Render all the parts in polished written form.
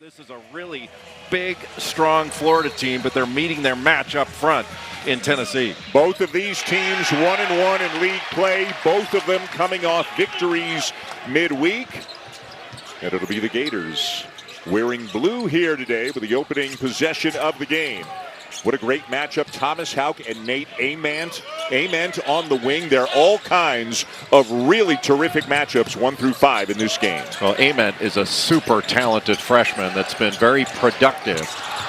This is a really big, strong Florida team, but they're meeting their match up front in Tennessee. Both of these teams 1-1 in league play, both of them coming off victories midweek. And it'll be the Gators wearing blue here today with the opening possession of the game. What a great matchup. Thomas Houck and Nate Ament. Ament on the wing. There are all kinds of really terrific matchups 1 through 5 in this game. Well, Ament is a super talented freshman that's been very productive,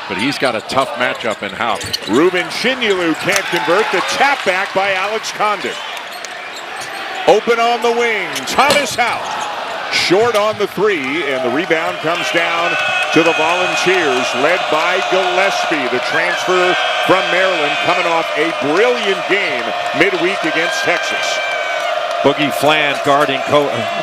but he's got a tough matchup in Houck. Ruben Shinyulu can't convert. The tap back by Alex Condon. Open on the wing. Thomas Houck. Short on the 3, and the rebound comes down to the Volunteers, led by Gillespie, the transfer from Maryland, coming off a brilliant game midweek against Texas. Boogie Flan guarding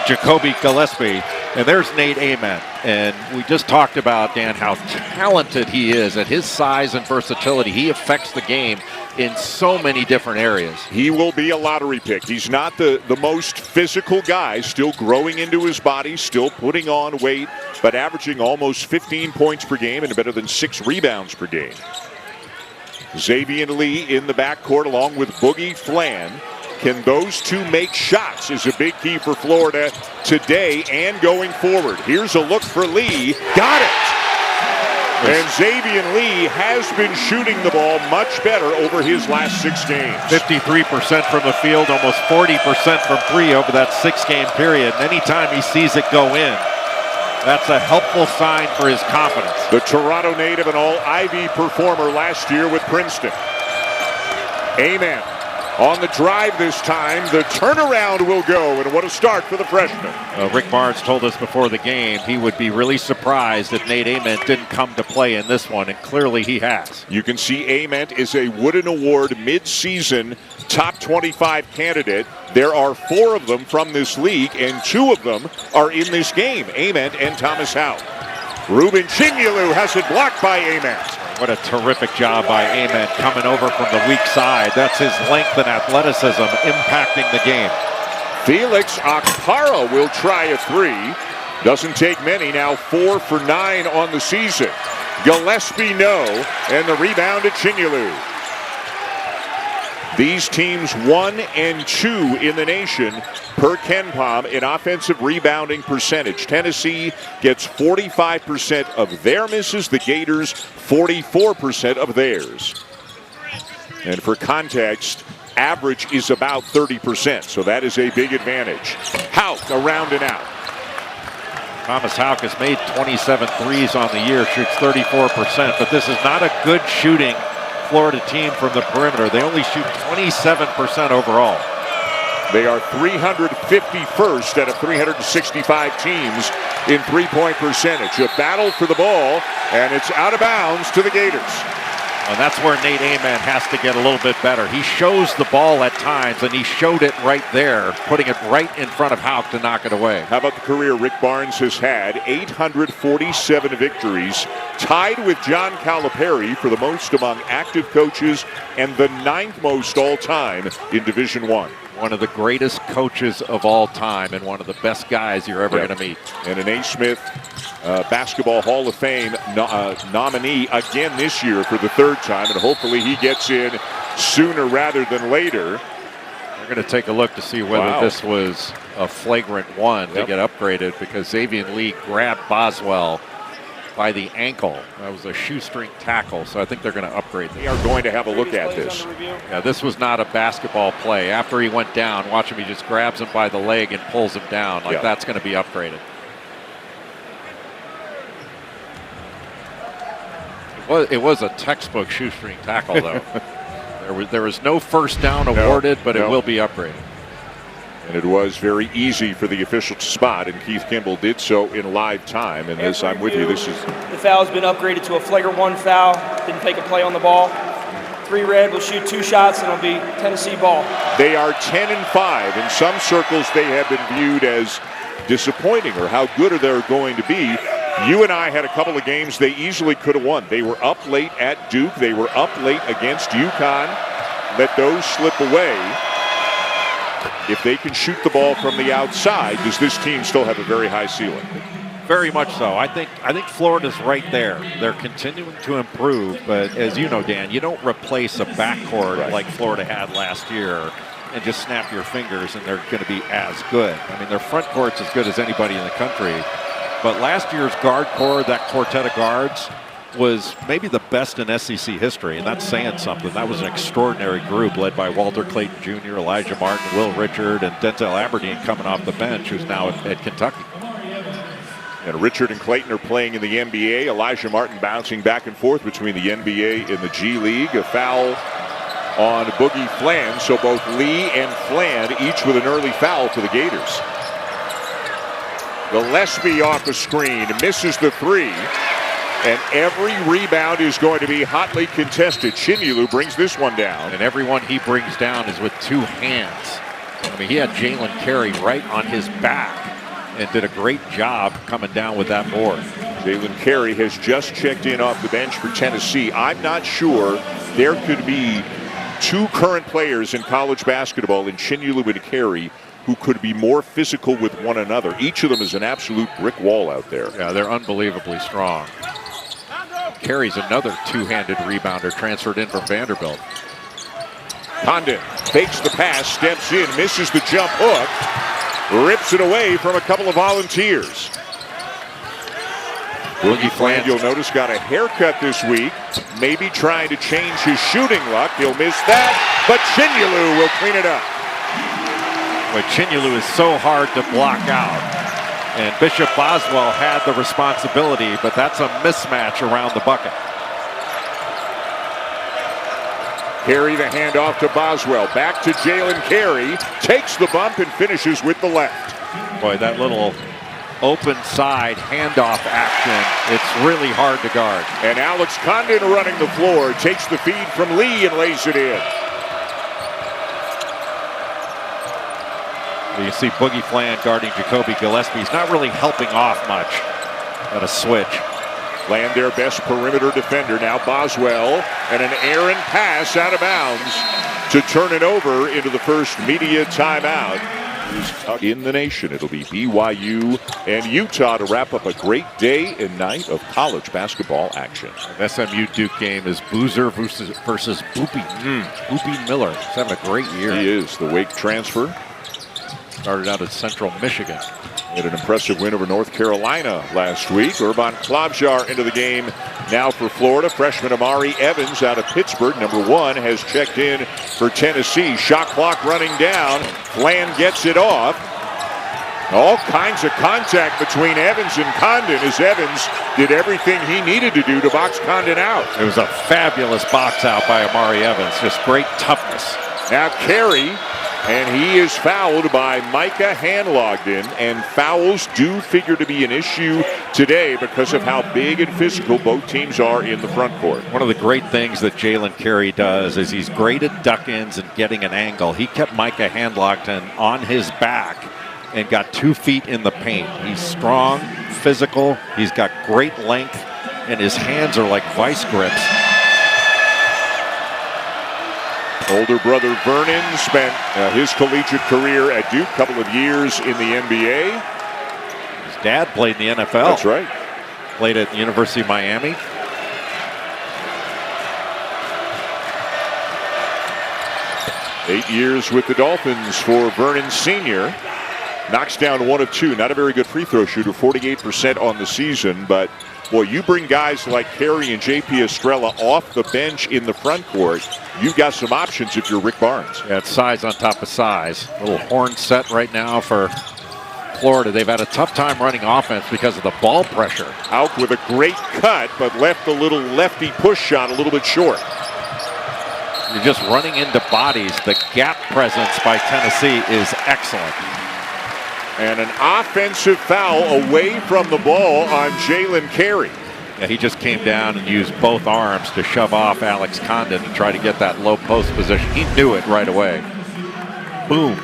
Jacoby Gillespie, and there's Nate Ament. And we just talked about, Dan, how talented he is. At his size and versatility, he affects the game in so many different areas. He will be a lottery pick. He's not the most physical guy, still growing into his body, still putting on weight, but averaging almost 15 points per game and better than 6 rebounds per game. Xavier Lee in the backcourt along with Boogie Flan. Can those two make shots is a big key for Florida today and going forward. Here's a look for Lee. Got it! And Xavier Lee has been shooting the ball much better over his last 6 games. 53% from the field, almost 40% from 3 over that 6-game period. And anytime he sees it go in, that's a helpful sign for his confidence. The Toronto native and all-Ivy performer last year with Princeton. Amen. On the drive this time, the turnaround will go, and what a start for the freshman. Rick Barnes told us before the game he would be really surprised if Nate Ament didn't come to play in this one, and clearly he has. You can see Ament is a Wooden Award mid-season top 25 candidate. There are 4 of them from this league, and 2 of them are in this game, Ament and Thomas Houck. Ruben Shinyulu has it blocked by Ament. What a terrific job by Ament coming over from the weak side. That's his length and athleticism impacting the game. Felix Okpara will try a 3. Doesn't take many, now 4 for 9 on the season. Gillespie no, and the rebound at Shinyulu. These teams 1 and 2 in the nation per KenPom in offensive rebounding percentage. Tennessee gets 45% of their misses, the Gators 44% of theirs. And for context, average is about 30%, so that is a big advantage. Houck around and out. Thomas Houck has made 27 threes on the year, shoots 34%, but this is not a good shooting Florida team from the perimeter. They only shoot 27% overall. They are 351st out of 365 teams in three-point percentage. A battle for the ball, and it's out of bounds to the Gators. And that's where Nate Ament has to get a little bit better. He shows the ball at times, and he showed it right there, putting it right in front of Houck to knock it away. How about the career Rick Barnes has had? 847 victories, tied with John Calipari for the most among active coaches and the 9th most all-time in Division I. One of the greatest coaches of all time and one of the best guys you're ever going to meet. And an A. Basketball Hall of Fame nominee again this year for the 3rd time, and hopefully he gets in sooner rather than later. We're going to take a look to see whether this was a flagrant one to get upgraded, because Xavier Lee grabbed Boswell by the ankle. That was a shoestring tackle, so I think they're going to upgrade this. They are going to have a look at this. Yeah, this was not a basketball play. After he went down, watch him, he just grabs him by the leg and pulls him down. That's going to be upgraded. It was a textbook shoestring tackle, though. there was no first down awarded, but it will be upgraded. And it was very easy for the official to spot, and Keith Kimball did so in live time. And this, I'm with you, this is... The foul has been upgraded to a flagrant 1 foul. Didn't take a play on the ball. 3 red, will shoot 2 shots, and it'll be Tennessee ball. They are 10-5. In some circles, they have been viewed as disappointing, or how good are they going to be. You and I had a couple of games they easily could have won. They were up late at Duke. They were up late against UConn. Let those slip away. If they can shoot the ball from the outside, does this team still have a very high ceiling? Very much so. I think Florida's right there. They're continuing to improve, but as you know, Dan, you don't replace a backcourt like Florida had last year and just snap your fingers and they're going to be as good. I mean, their front court's as good as anybody in the country, but last year's guard core, that quartet of guards, was maybe the best in SEC history, and that's saying something. That was an extraordinary group led by Walter Clayton Jr., Elijah Martin, Will Richard, and Denzel Aberdeen coming off the bench, who's now at Kentucky. And Richard and Clayton are playing in the NBA. Elijah Martin bouncing back and forth between the NBA and the G League. A foul on Boogie Fland, so both Lee and Fland each with an early foul for the Gators. Gillespie off the screen, misses the three. And every rebound is going to be hotly contested. Chinyelu brings this one down. And every one he brings down is with two hands. I mean, he had Jalen Carey right on his back and did a great job coming down with that board. Jalen Carey has just checked in off the bench for Tennessee. I'm not sure there could be two current players in college basketball in Chinyelu and Carey who could be more physical with one another. Each of them is an absolute brick wall out there. Yeah, they're unbelievably strong. Carey's another two-handed rebounder transferred in from Vanderbilt. Condon fakes the pass, steps in, misses the jump hook, rips it away from a couple of volunteers. Boogie Fland, you'll notice, got a haircut this week, maybe trying to change his shooting luck. He'll miss that, but Chinyelu will clean it up. But Chinyelu is so hard to block out. And Bishop Boswell had the responsibility, but that's a mismatch around the bucket. Carey the handoff to Boswell. Back to Jalen Carey. Takes the bump and finishes with the left. Boy, that little open side handoff action, it's really hard to guard. And Alex Condon running the floor. Takes the feed from Lee and lays it in. You see Boogie Fland guarding Jacoby Gillespie. He's not really helping off much at a switch. Fland, their best perimeter defender. Now Boswell, and an errant pass out of bounds to turn it over into the first media timeout. In the nation, it'll be BYU and Utah to wrap up a great day and night of college basketball action. The SMU Duke game is Boozer versus Boopy. Boopy Miller. He's having a great year. He is. The Wake transfer. Started out at Central Michigan. Had an impressive win over North Carolina last week. Urban Klobjar into the game now for Florida. Freshman Amari Evans out of Pittsburgh, number 1, has checked in for Tennessee. Shot clock running down. Fland gets it off. All kinds of contact between Evans and Condon as Evans did everything he needed to do to box Condon out. It was a fabulous box out by Amari Evans. Just great toughness. Now Carey. And he is fouled by Micah Hanlogden, and fouls do figure to be an issue today because of how big and physical both teams are in the front court. One of the great things that Jalen Carey does is he's great at duck-ins and getting an angle. He kept Micah Hanlogden on his back and got 2 feet in the paint. He's strong, physical, he's got great length, and his hands are like vice grips. Older brother Vernon spent his collegiate career at Duke, couple of years in the NBA. His dad played in the NFL. That's right. Played at the University of Miami. Eight years with the Dolphins for Vernon Sr. Knocks down 1 of 2. Not a very good free throw shooter, 48% on the season, but boy, you bring guys like Carey and J.P. Estrella off the bench in the front court, you've got some options if you're Rick Barnes. Yeah, it's size on top of size. A little horn set right now for Florida. They've had a tough time running offense because of the ball pressure. Out with a great cut, but left the little lefty push shot a little bit short. You're just running into bodies. The gap presence by Tennessee is excellent. And an offensive foul away from the ball on Jalen Carey. Yeah, he just came down and used both arms to shove off Alex Condon and try to get that low post position. He knew it right away. Boom.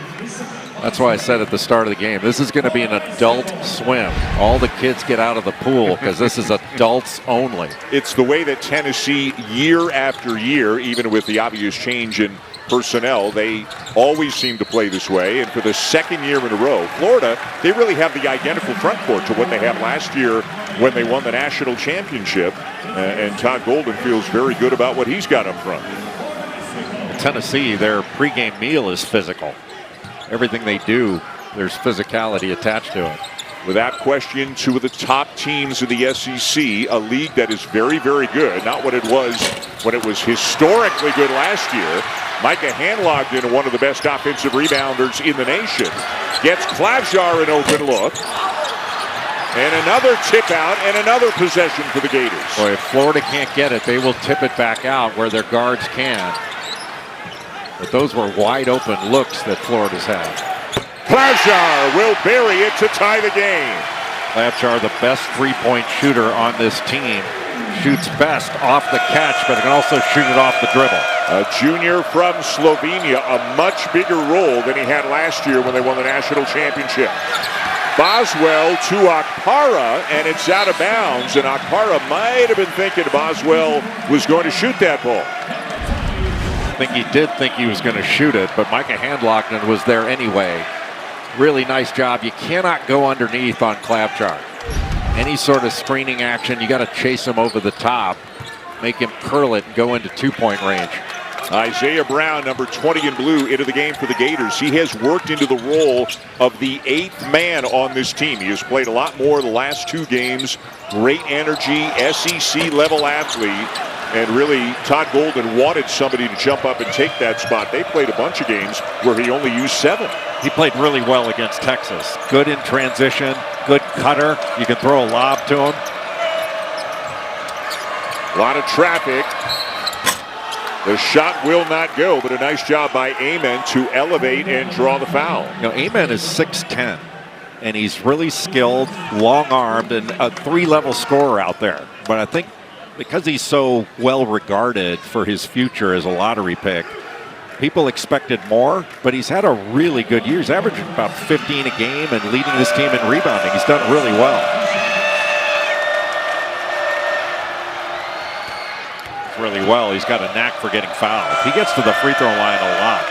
That's why I said at the start of the game, this is going to be an adult swim. All the kids get out of the pool because this is adults only. It's the way that Tennessee, year after year, even with the obvious change in personnel. They always seem to play this way, and for the second year in a row, Florida, they really have the identical front court to what they had last year when they won the national championship, and Todd Golden feels very good about what he's got up front. Tennessee, their pregame meal is physical. Everything they do, there's physicality attached to it. Without question, two of the top teams in the SEC, a league that is very, very good. Not what it was when it was historically good last year. Micah Handlogden, one of the best offensive rebounders in the nation, gets Klavjar an open look. And another tip out and another possession for the Gators. Boy, if Florida can't get it, they will tip it back out where their guards can. But those were wide open looks that Florida's had. Klavjar will bury it to tie the game. Klavjar, the best three-point shooter on this team. Shoots best off the catch, but can also shoot it off the dribble. A junior from Slovenia, a much bigger role than he had last year when they won the national championship. Boswell to Okpara, and it's out of bounds, and Okpara might have been thinking Boswell was going to shoot that ball. I think he did think he was going to shoot it, but Micah Handlogden was there anyway. Really nice job. You cannot go underneath on Klavjar. Any sort of screening action, you got to chase him over the top, make him curl it and go into two-point range. Isaiah Brown, number 20 in blue, into the game for the Gators. He has worked into the role of the eighth man on this team. He has played a lot more the last two games. Great energy, SEC-level athlete. And really, Todd Golden wanted somebody to jump up and take that spot. They played a bunch of games where he only used 7. He played really well against Texas. Good in transition, good cutter. You can throw a lob to him. A lot of traffic. The shot will not go, but a nice job by Amen to elevate and draw the foul. You know, Amen is 6'10", and he's really skilled, long-armed, and a 3-level scorer out there. But I think because he's so well regarded for his future as a lottery pick, people expected more, but he's had a really good year. He's averaging about 15 a game and leading this team in rebounding. He's done really well. Really well. He's got a knack for getting fouled. He gets to the free throw line a lot.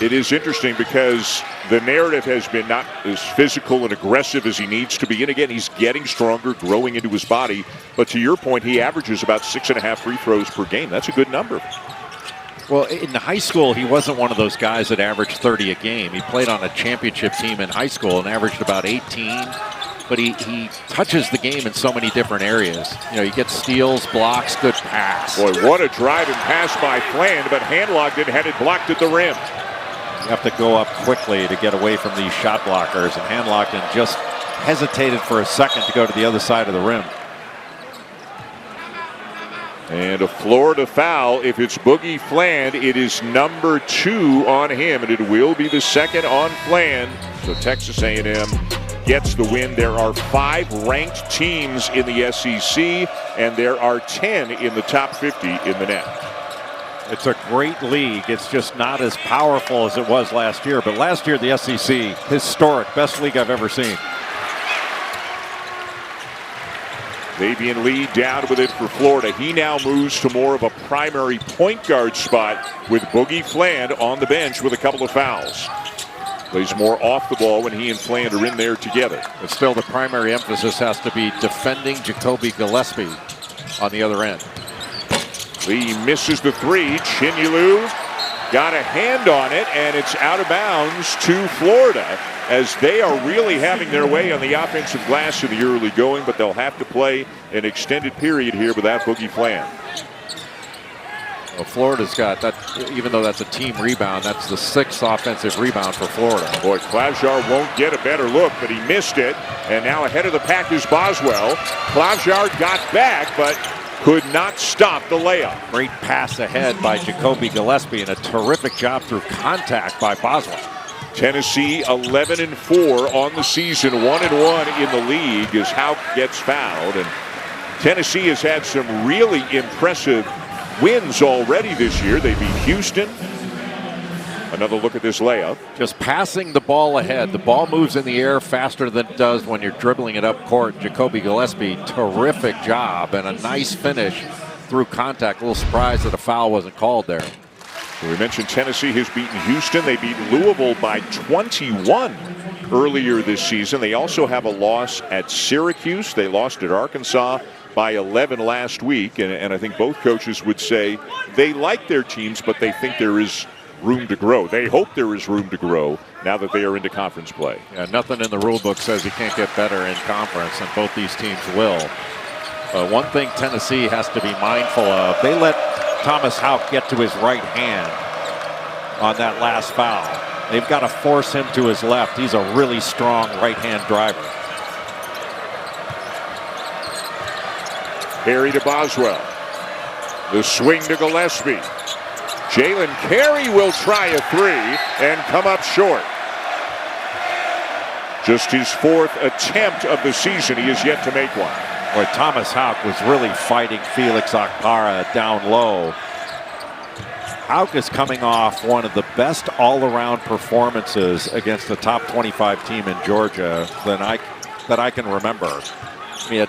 It is interesting because the narrative has been not as physical and aggressive as he needs to be. And again, he's getting stronger, growing into his body. But to your point, he averages about 6.5 free throws per game. That's a good number. Well, in high school, he wasn't one of those guys that averaged 30 a game. He played on a championship team in high school and averaged about 18. But he touches the game in so many different areas. You know, he gets steals, blocks, good pass. Boy, what a driving pass by Fland, but Handlogden had it blocked at the rim. You have to go up quickly to get away from these shot blockers, and Handlogden just hesitated for a second to go to the other side of the rim. And a Florida foul. If it's Boogie Fland, it is number 2 on him, and it will be the second on Fland. So Texas A&M gets the win. There are 5 ranked teams in the SEC, and there are 10 in the top 50 in the net. It's a great league. It's just not as powerful as it was last year. But last year, the SEC, historic, best league I've ever seen. Fabian Lee down with it for Florida. He now moves to more of a primary point guard spot with Boogie Fland on the bench with a couple of fouls. Plays more off the ball when he and Fland are in there together. But still, the primary emphasis has to be defending Jacoby Gillespie on the other end. Lee misses the 3. Chinyelu got a hand on it, and it's out of bounds to Florida as they are really having their way on the offensive glass in the early going, but they'll have to play an extended period here without Boogie Fland. Well, Florida's got that, even though that's a team rebound, that's the 6th offensive rebound for Florida. Boy, Klavjar won't get a better look, but he missed it. And now ahead of the pack is Boswell. Klavjar got back, but could not stop the layup. Great pass ahead by Jacoby Gillespie and a terrific job through contact by Boswell. Tennessee 11-4 on the season, 1-1 in the league as Houck gets fouled. And Tennessee has had some really impressive wins already this year. They beat Houston. Another look at this layup. Just passing the ball ahead. The ball moves in the air faster than it does when you're dribbling it up court. Jacoby Gillespie, terrific job and a nice finish through contact. A little surprised that a foul wasn't called there. We mentioned Tennessee has beaten Houston. They beat Louisville by 21 earlier this season. They also have a loss at Syracuse. They lost at Arkansas by 11 last week. And I think both coaches would say they like their teams, but they think there is room to grow. They hope there is room to grow now that they are into conference play. Yeah, nothing in the rule book says you can't get better in conference, and both these teams will. One thing Tennessee has to be mindful of, they let Thomas Houck get to his right hand on that last foul. They've got to force him to his left. He's a really strong right-hand driver. Carey to Boswell. The swing to Gillespie. Jalen Carey will try a three and come up short. Just his fourth attempt of the season. He has yet to make one. Boy, Thomas Houck was really fighting Felix Okpara down low. Houck is coming off one of the best all-around performances against the top 25 team in Georgia that I can remember. He had,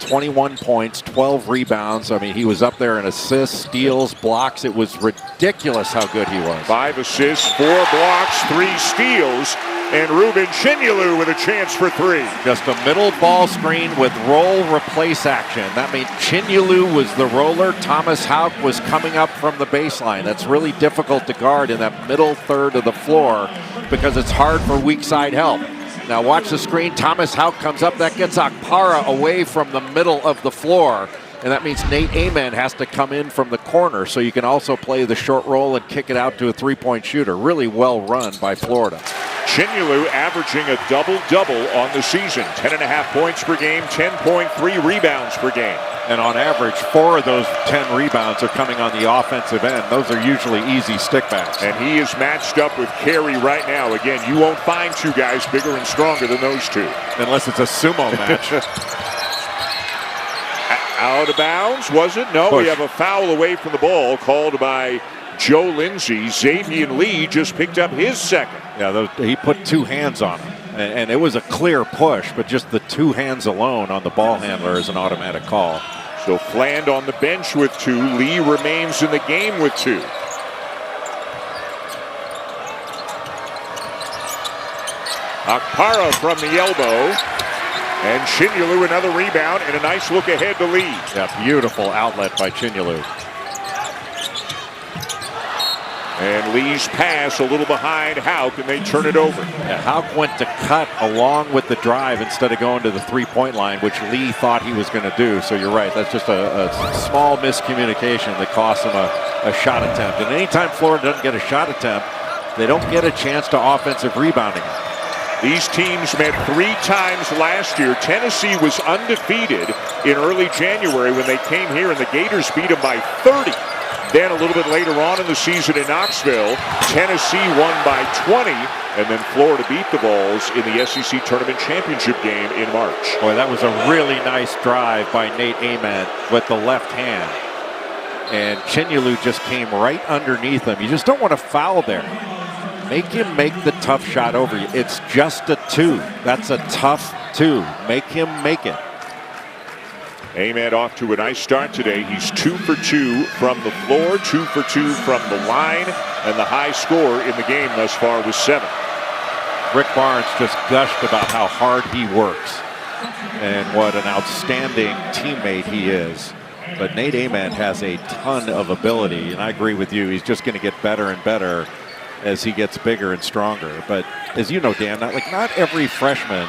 21 points, 12 rebounds. I mean, he was up there in assists, steals, blocks. It was ridiculous how good he was. 5 assists, 4 blocks, 3 steals, and Ruben Chinyelu with a chance for 3. Just a middle ball screen with roll replace action. That means Chinyelu was the roller. Thomas Houck was coming up from the baseline. That's really difficult to guard in that middle third of the floor because it's hard for weak side help. Now watch the screen. Thomas Houck comes up. That gets Okpara away from the middle of the floor. And that means Nate Amen has to come in from the corner. So you can also play the short roll and kick it out to a three-point shooter. Really well run by Florida. Chinyelu averaging a double-double on the season. 10.5 points per game, 10.3 rebounds per game. And on average, 4 of those 10 rebounds are coming on the offensive end. Those are usually easy stickbacks. And he is matched up with Carey right now. Again, you won't find 2 guys bigger and stronger than those 2. Unless it's a sumo match. Out of bounds, was it? No, Push. We have a foul away from the ball called by Joe Lindsay. Xavier Lee just picked up his second. Yeah, he put 2 hands on him. And it was a clear push, but just the 2 hands alone on the ball handler is an automatic call. So Fland on the bench with 2. Lee remains in the game with 2. Okpara from the elbow. And Chinyelu another rebound and a nice look ahead to Lee. Yeah, beautiful outlet by Chinyelu. And Lee's pass a little behind Houck, and they turn it over. Yeah, Houck went to cut along with the drive instead of going to the three-point line, which Lee thought he was going to do. So you're right, that's just a small miscommunication that cost him a shot attempt. And anytime Florida doesn't get a shot attempt, they don't get a chance to offensive rebounding. These teams met 3 times last year. Tennessee was undefeated in early January when they came here, and the Gators beat them by 30. Then a little bit later on in the season in Knoxville, Tennessee won by 20, and then Florida beat the Vols in the SEC Tournament Championship game in March. Boy, that was a really nice drive by Nate Amen with the left hand. And Chinyelu just came right underneath him. You just don't want to foul there. Make him make the tough shot over you. It's just a 2. That's a tough 2. Make him make it. Amen off to a nice start today. He's 2 for 2 from the floor, 2 for 2 from the line, and the high score in the game thus far was 7. Rick Barnes just gushed about how hard he works and what an outstanding teammate he is. But Nate Amen has a ton of ability, and I agree with you. He's just going to get better and better as he gets bigger and stronger. But as you know, Dan, not every freshman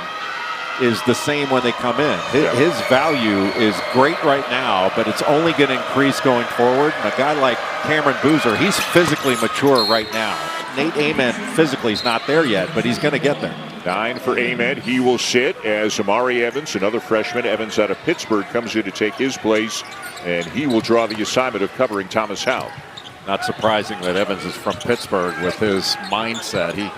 is the same when they come in. His value is great right now, but it's only going to increase going forward. And a guy like Cameron Boozer, he's physically mature right now. Nate Amen physically is not there yet, but he's going to get there. 9 for Amen. He will sit as Amari Evans, another freshman, Evans out of Pittsburgh, comes in to take his place, and he will draw the assignment of covering Thomas Houck. Not surprising that Evans is from Pittsburgh with his mindset. He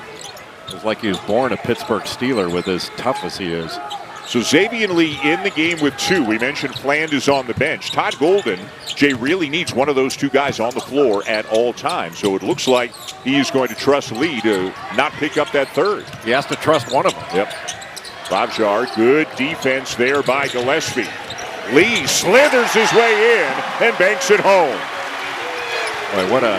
was like he was born a Pittsburgh Steeler with as tough as he is. So Xavier Lee in the game with 2. We mentioned Fland is on the bench. Todd Golden, Jay, really needs one of those 2 guys on the floor at all times. So it looks like he is going to trust Lee to not pick up that 3rd. He has to trust one of them. Yep. Bobjar, good defense there by Gillespie. Lee slithers his way in and banks it home. Boy, what a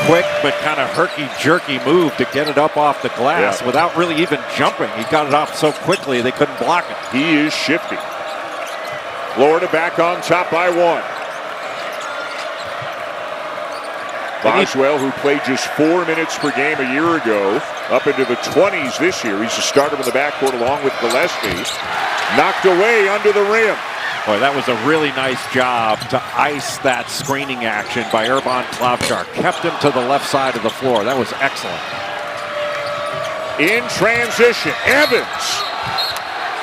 quick but kind of herky-jerky move to get it up off the glass without really even jumping. He got it off so quickly they couldn't block it. He is shifty. Florida back on top by 1. Boswell, who played just 4 minutes per game a year ago, up into the 20s this year. He's a starter in the backcourt along with Gillespie. Knocked away under the rim. Boy, that was a really nice job to ice that screening action by Urban Klavchar. Kept him to the left side of the floor. That was excellent. In transition, Evans.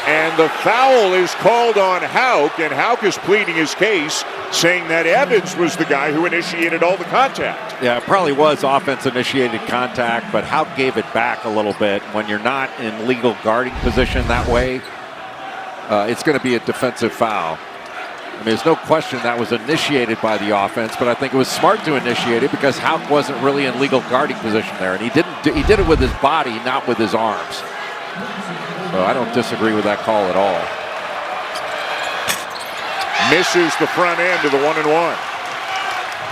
And the foul is called on Houck, and Houck is pleading his case, saying that Evans was the guy who initiated all the contact. Yeah, it probably was offense-initiated contact, but Houck gave it back a little bit. When you're not in legal guarding position that way, it's going to be a defensive foul. I mean, there's no question that was initiated by the offense, but I think it was smart to initiate it because Houck wasn't really in legal guarding position there, and he did it with his body, not with his arms. So I don't disagree with that call at all. Misses the front end of the 1-and-1.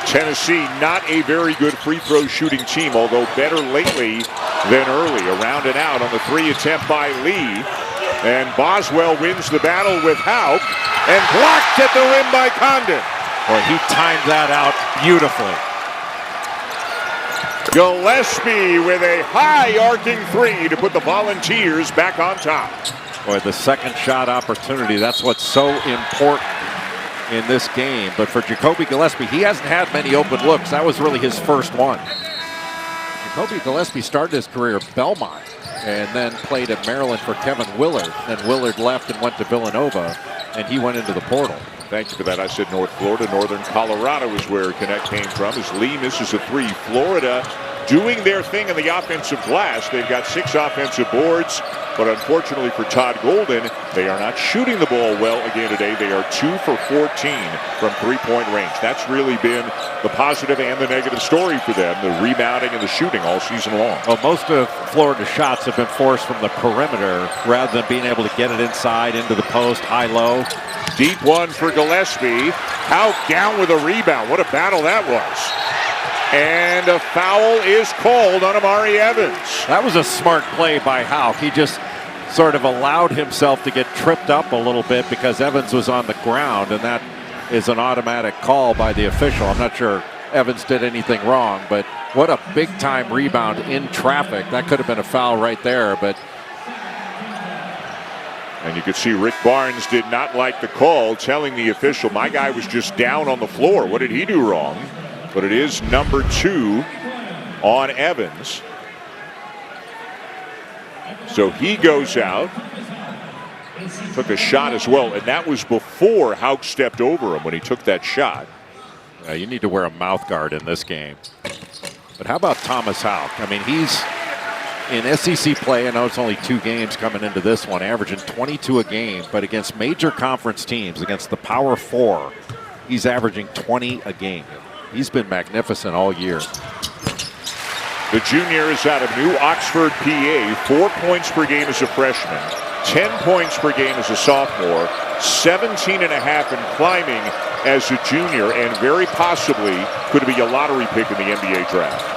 Tennessee, not a very good free throw shooting team, although better lately than early. Around and out on the 3 attempt by Lee. And Boswell wins the battle with Houck and blocked at the rim by Condon. Boy, he timed that out beautifully. Gillespie with a high arcing 3 to put the Volunteers back on top. Boy, the second shot opportunity, that's what's so important in this game. But for Jacoby Gillespie, he hasn't had many open looks. That was really his first one. Jacoby Gillespie started his career at Belmont and then played at Maryland for Kevin Willard. Then Willard left and went to Villanova, and he went into the portal. Thank you for that. I said North Florida. Northern Colorado is where Connect came from as Lee misses a 3. Florida doing their thing in the offensive glass. They've got 6 offensive boards, but unfortunately for Todd Golden, they are not shooting the ball well again today. They are 2 for 14 from three-point range. That's really been the positive and the negative story for them, the rebounding and the shooting all season long. Well, most of Florida's shots have been forced from the perimeter rather than being able to get it inside into the post, high-low. Deep one for Gillespie. Houck down with a rebound. What a battle that was. And a foul is called on Amari Evans. That was a smart play by Houck. He just sort of allowed himself to get tripped up a little bit because Evans was on the ground, and that is an automatic call by the official. I'm not sure Evans did anything wrong, but what a big-time rebound in traffic. That could have been a foul right there, but... And you could see Rick Barnes did not like the call, telling the official, my guy was just down on the floor. What did he do wrong? But it is number 2 on Evans. So he goes out. Took a shot as well, and that was before Houck stepped over him when he took that shot. You need to wear a mouth guard in this game. But how about Thomas Houck? I mean, he's in SEC play. I know it's only 2 games coming into this one, averaging 22 a game, but against major conference teams, against the Power 4, he's averaging 20 a game. He's been magnificent all year. The junior is out of New Oxford, PA. 4 points per game as a freshman, 10 points per game as a sophomore, 17 and a half and climbing as a junior, and very possibly could be a lottery pick in the NBA draft.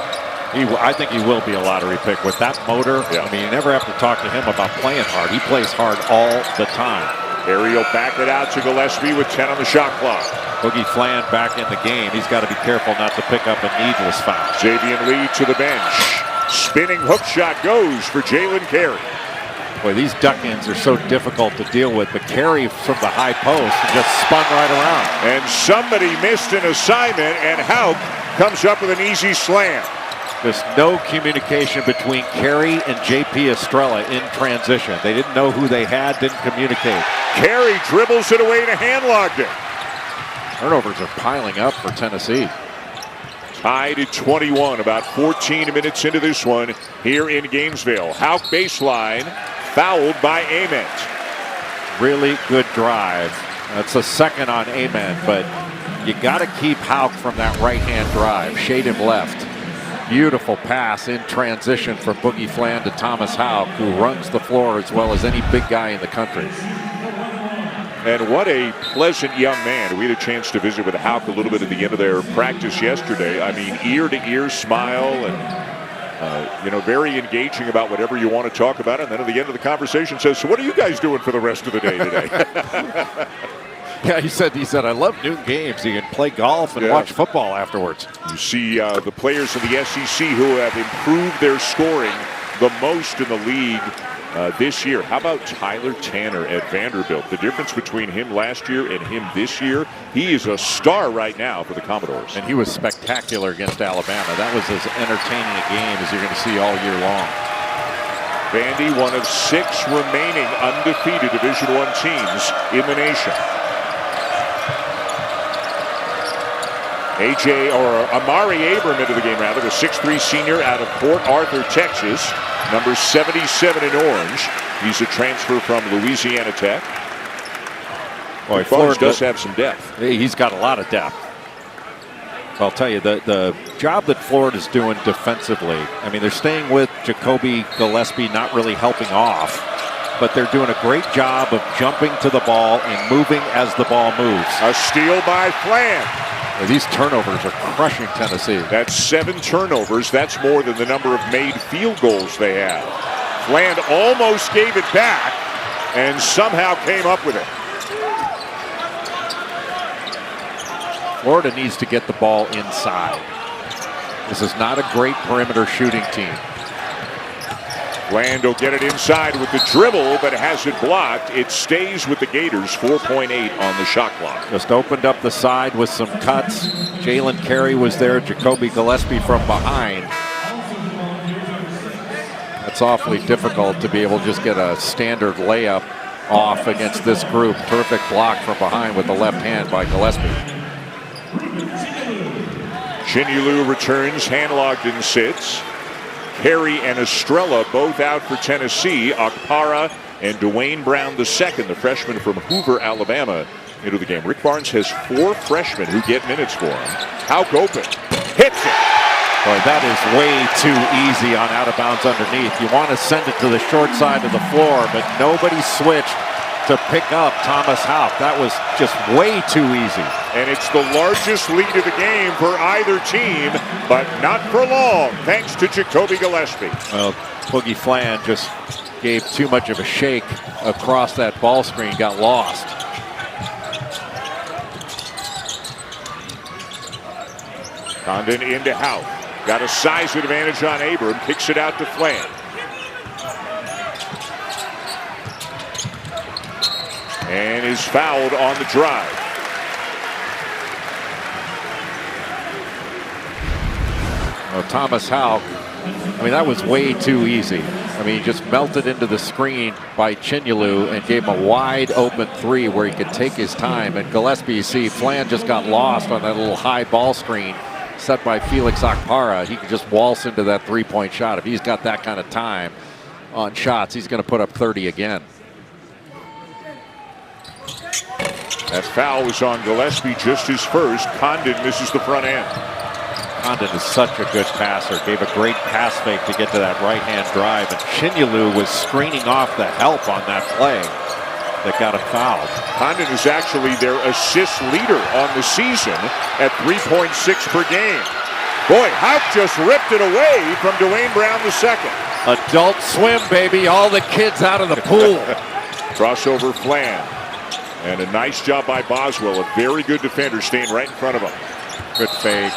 I think he will be a lottery pick with that motor. Yeah. I mean, you never have to talk to him about playing hard. He plays hard all the time. Ariel back it out to Gillespie with 10 on the shot clock. Boogie Fland back in the game. He's got to be careful not to pick up a needless foul. Xavier Lee to the bench. Spinning hook shot goes for Jalen Carey. Boy, these duck-ins are so difficult to deal with, but Carey from the high post just spun right around. And somebody missed an assignment, and Houck comes up with an easy slam. There's no communication between Carey and J.P. Estrella in transition. They didn't know who they had, didn't communicate. Carey dribbles it away and hand-logged it. Turnovers are piling up for Tennessee. Tied at 21, about 14 minutes into this one here in Gainesville. Houck baseline, fouled by Ament. Really good drive. That's a second on Ament, but you got to keep Houck from that right-hand drive. Shade him left. Beautiful pass in transition from Boogie Fland to Thomas Houck, who runs the floor as well as any big guy in the country. And what a pleasant young man. We had a chance to visit with Houck a little bit at the end of their practice yesterday. I mean, ear-to-ear smile and, very engaging about whatever you want to talk about. And then at the end of the conversation says, so what are you guys doing for the rest of the day today? Yeah, he said, I love noon games. You can play golf and watch football afterwards. You see the players in the SEC who have improved their scoring the most in the league this year. How about Tyler Tanner at Vanderbilt? The difference between him last year and him this year, he is a star right now for the Commodores. And he was spectacular against Alabama. That was as entertaining a game as you're going to see all year long. Vandy, one of 6 remaining undefeated Division I teams in the nation. Amari Abram into the game, rather, the 6'3" senior out of Port Arthur, Texas, number 77 in orange. He's a transfer from Louisiana Tech. Boy, Florida does have some depth. He's got a lot of depth. I'll tell you, the job that Florida's doing defensively, I mean, they're staying with Jacoby Gillespie, not really helping off, but they're doing a great job of jumping to the ball and moving as the ball moves. A steal by Flan. These turnovers are crushing Tennessee. That's 7 turnovers. That's more than the number of made field goals they have. Fland almost gave it back and somehow came up with it. Florida needs to get the ball inside. This is not a great perimeter shooting team. Fland will get it inside with the dribble, but has it blocked. It stays with the Gators, 4.8 on the shot clock. Just opened up the side with some cuts. Jalen Carey was there, Jacoby Gillespie from behind. That's awfully difficult to be able to just get a standard layup off against this group. Terrific block from behind with the left hand by Gillespie. Chinyulu returns, hand-logged and sits. Carey and Estrella both out for Tennessee. Akpara and Dwayne Brown II, the freshman from Hoover, Alabama, into the game. Rick Barnes has 4 freshmen who get minutes for him. Houck open. Hits it. Boy, that is way too easy on out of bounds underneath. You want to send it to the short side of the floor, but nobody switched to pick up Thomas Houck. That was just way too easy. And it's the largest lead of the game for either team, but not for long, thanks to Jacoby Gillespie. Well, Boogie Flan just gave too much of a shake across that ball screen, got lost. Condon into Houck. Got a size advantage on Abram, kicks it out to Flan. And is fouled on the drive. Well, Thomas Houck, I mean, that was way too easy. I mean, he just melted into the screen by Chinyulu and gave him a wide open 3 where he could take his time. And Gillespie, you see, Flan just got lost on that little high ball screen set by Felix Akpara. He could just waltz into that 3-point shot. If he's got that kind of time on shots, he's going to put up 30 again. That foul was on Gillespie, just his first. Condon misses the front end. Condon is such a good passer. Gave a great pass fake to get to that right-hand drive. And Chinyulu was screening off the help on that play that got him fouled. Condon is actually their assist leader on the season at 3.6 per game. Boy, Houck just ripped it away from Dwayne Brown II. Adult Swim, baby. All the kids out of the pool. Crossover Flan. And a nice job by Boswell, a very good defender, staying right in front of him. Good fake.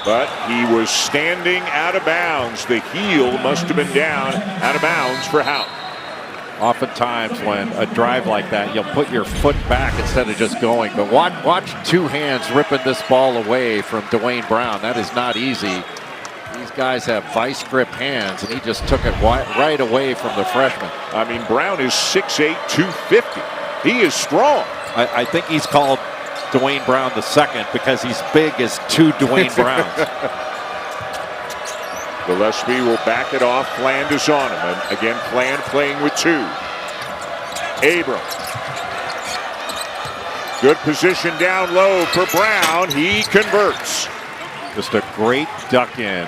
But he was standing out of bounds. The heel must have been down out of bounds for Houck. Oftentimes when a drive like that, you'll put your foot back instead of just going. But watch 2 hands ripping this ball away from Dwayne Brown. That is not easy. These guys have vice grip hands, and he just took it right away from the freshman. I mean, Brown is 6'8", 250. He is strong. I think he's called Dwayne Brown II because he's big as 2 Dwayne Browns. Gillespie will back it off. Fland is on him. And again, Fland playing with 2. Abram. Good position down low for Brown. He converts. Just a great duck in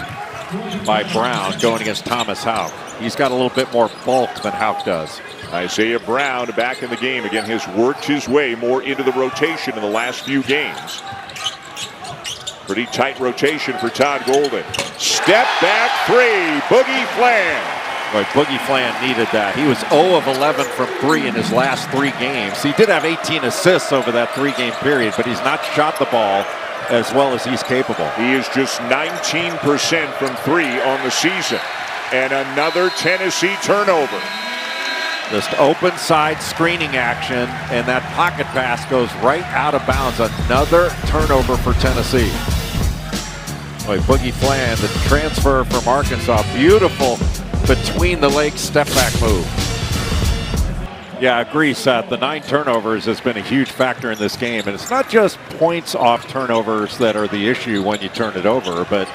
by Brown going against Thomas Houck. He's got a little bit more bulk than Houck does. Isaiah Brown back in the game again, has worked his way more into the rotation in the last few games. Pretty tight rotation for Todd Golden. Step back three, Boogie Fland. Boy, Boogie Fland needed that. He was 0 of 11 from 3 in his last 3 games. He did have 18 assists over that 3-game period, but he's not shot the ball as well as he's capable. He is just 19% from 3 on the season. And another Tennessee turnover. Just open side screening action, and that pocket pass goes right out of bounds. Another turnover for Tennessee. Boy, Boogie Fland, the transfer from Arkansas, beautiful between the legs step back move. Yeah, I agree, Seth. The 9 turnovers has been a huge factor in this game, and it's not just points off turnovers that are the issue when you turn it over, but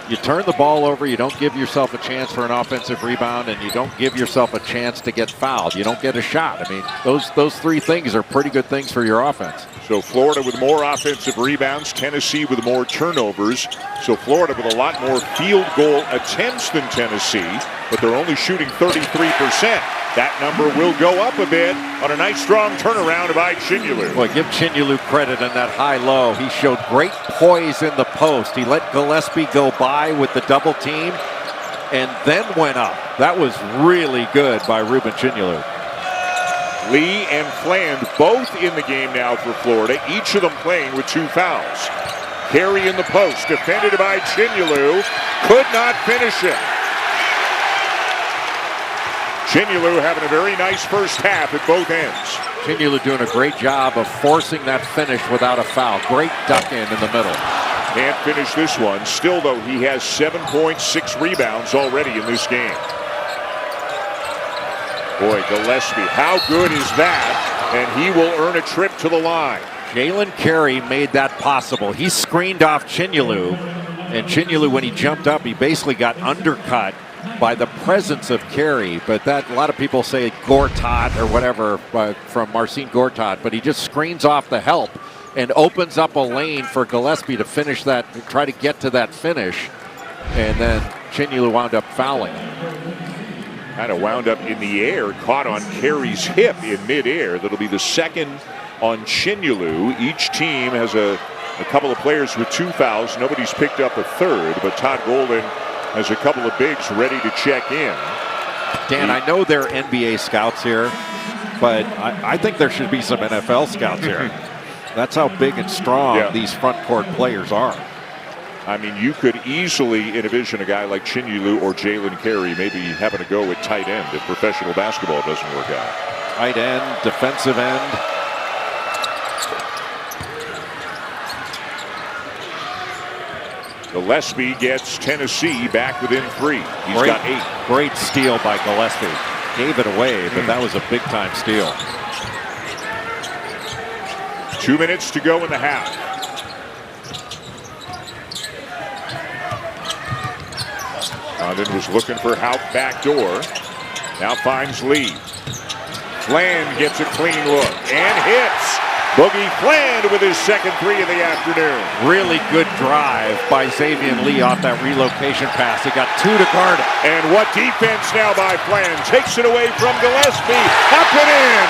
you turn the ball over, you don't give yourself a chance for an offensive rebound, and you don't give yourself a chance to get fouled. You don't get a shot. I mean, those 3 things are pretty good things for your offense. So Florida with more offensive rebounds, Tennessee with more turnovers. So Florida with a lot more field goal attempts than Tennessee, but they're only shooting 33%. That number will go up a bit on a nice strong turnaround by Chinyelu. Boy, give Chinyelu credit in that high-low. He showed great poise in the post. He let Gillespie go by with the double team and then went up. That was really good by Ruben Chinyelu. Lee and Fland both in the game now for Florida, each of them playing with 2 fouls. Carey in the post, defended by Chinyelu, could not finish it. Chinyelu having a very nice first half at both ends. Chinyelu doing a great job of forcing that finish without a foul. Great duck in the middle. Can't finish this one. Still, though, he has 7 points, 6 rebounds already in this game. Boy, Gillespie, how good is that? And he will earn a trip to the line. Jalen Carey made that possible. He screened off Chinyelu, and Chinyelu, when he jumped up, he basically got undercut by the presence of Carey, but that a lot of people say Gortat or whatever from Marcin Gortat, but he just screens off the help and opens up a lane for Gillespie to finish that, try to get to that finish, and then Chinyelu wound up fouling. Kind of wound up in the air, caught on Carey's hip in midair. That'll be the second on Chinyelu. Each team has a couple of players with 2 fouls. Nobody's picked up a third, but Todd Golden has a couple of bigs ready to check in. Dan, I know there are NBA scouts here, but I think there should be some NFL scouts here. That's how big and strong these front court players are. I mean, you could easily envision a guy like Chinyelu or Jalen Carey maybe having to go at tight end if professional basketball doesn't work out. Tight end, defensive end. Gillespie gets Tennessee back within 3. He's got 8. Great steal by Gillespie. Gave it away, but that was a big-time steal. 2 minutes to go in the half. Condon was looking for Houck back door. Now finds Lee. Fland gets a clean look and hits. Boogie Fland with his second 3 of the afternoon. Really good drive by Xavier Lee off that relocation pass. He got 2 to guard it. And what defense now by Fland. Takes it away from Gillespie. Up and in.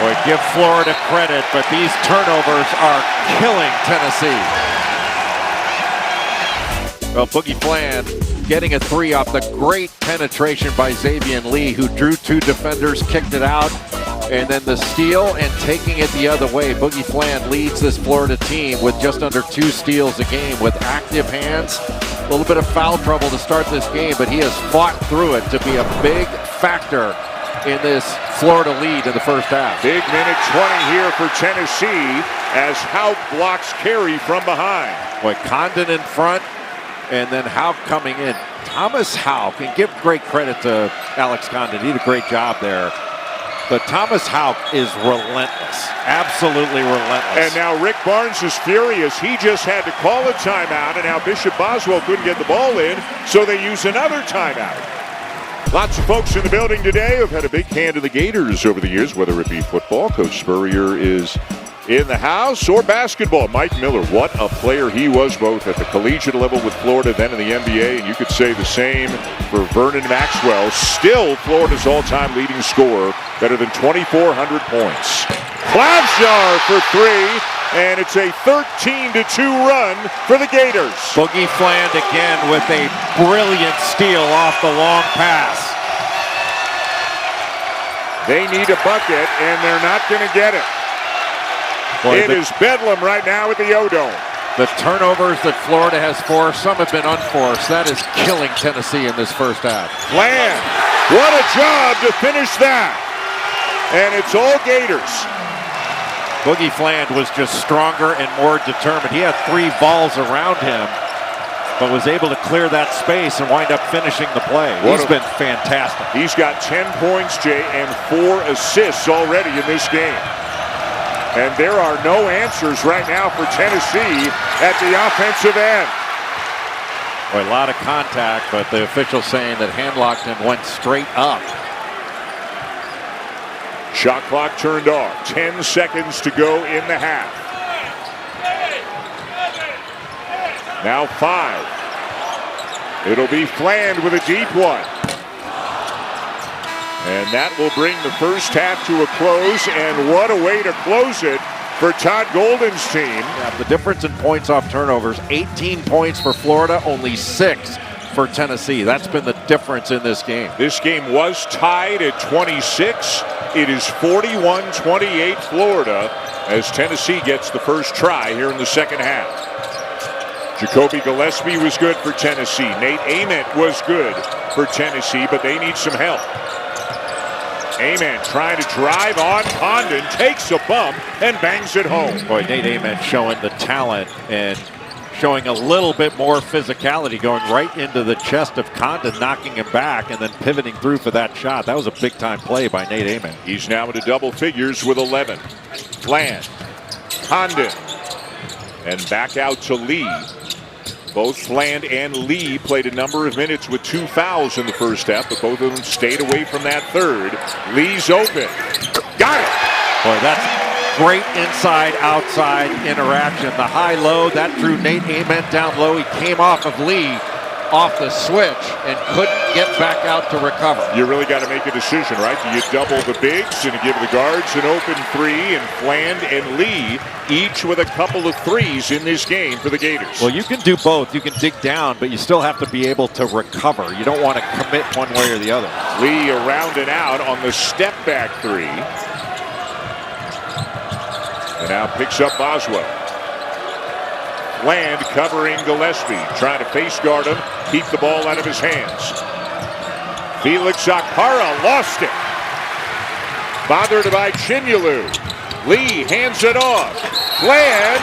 Boy, give Florida credit, but these turnovers are killing Tennessee. Well, Boogie Fland getting a 3 off the great penetration by Xavier Lee, who drew 2 defenders, kicked it out, and then the steal and taking it the other way. Boogie Fland leads this Florida team with just under 2 steals a game with active hands. A little bit of foul trouble to start this game, but he has fought through it to be a big factor in this Florida lead in the first half. Big minute 20 here for Tennessee as Houck blocks Carey from behind. Boy, Condon in front, and then Houck coming in. Thomas Houck, and give great credit to Alex Condon. He did a great job there. But Thomas Houck is relentless, absolutely relentless. And now Rick Barnes is furious. He just had to call a timeout, and now Bishop Boswell couldn't get the ball in, so they use another timeout. Lots of folks in the building today have had a big hand in the Gators over the years, whether it be football. Coach Spurrier is in the house, or basketball. Mike Miller, what a player he was, both at the collegiate level with Florida, then in the NBA, and you could say the same for Vernon Maxwell. Still Florida's all-time leading scorer, better than 2,400 points. Klavjar for three, and it's a 13-2 run for the Gators. Boogie Fland again with a brilliant steal off the long pass. They need a bucket, and they're not going to get it. Boy, it is bedlam right now at the O-Dome. The turnovers that Florida has forced, some have been unforced. That is killing Tennessee in this first half. Fland, what a job to finish that. And it's all Gators. Boogie Fland was just stronger and more determined. He had 3 balls around him, but was able to clear that space and wind up finishing the play. He's been fantastic. He's got 10 points, Jay, and 4 assists already in this game. And there are no answers right now for Tennessee at the offensive end. Boy, a lot of contact, but the official saying that hand locked him went straight up. Shot clock turned off. 10 seconds to go in the half. Now 5. It'll be Fland with a deep one. And that will bring the first half to a close, and what a way to close it for Todd Golden's team. Yeah, the difference in points off turnovers, 18 points for Florida, only 6 for Tennessee. That's been the difference in this game. This game was tied at 26. It is 41-28 Florida as Tennessee gets the first try here in the second half. Jacoby Gillespie was good for Tennessee. Nate Ament was good for Tennessee, but they need some help. Ament trying to drive on Condon, takes a bump and bangs it home. Boy, Nate Ament showing the talent and showing a little bit more physicality, going right into the chest of Condon, knocking him back and then pivoting through for that shot. That was a big-time play by Nate Ament. He's now into double figures with 11. Fland, Condon, and back out to Lee. Both Fland and Lee played a number of minutes with 2 fouls in the first half, but both of them stayed away from that third. Lee's open. Got it! Boy, that's great inside-outside interaction. The high-low, that drew Nate Ament down low. He came off of Lee off the switch and couldn't get back out to recover. You really got to make a decision, right? Do you double the bigs and give the guards an open 3, and Fland and Lee each with a couple of threes in this game for the Gators? Well, you can do both. You can dig down, but you still have to be able to recover. You don't want to commit one way or the other. Lee around and out on the step-back 3. And now picks up Boswell. Fland covering Gillespie, trying to face guard him, keep the ball out of his hands. Felix Akpara lost it. Bothered by Chinyelu. Lee hands it off. Fland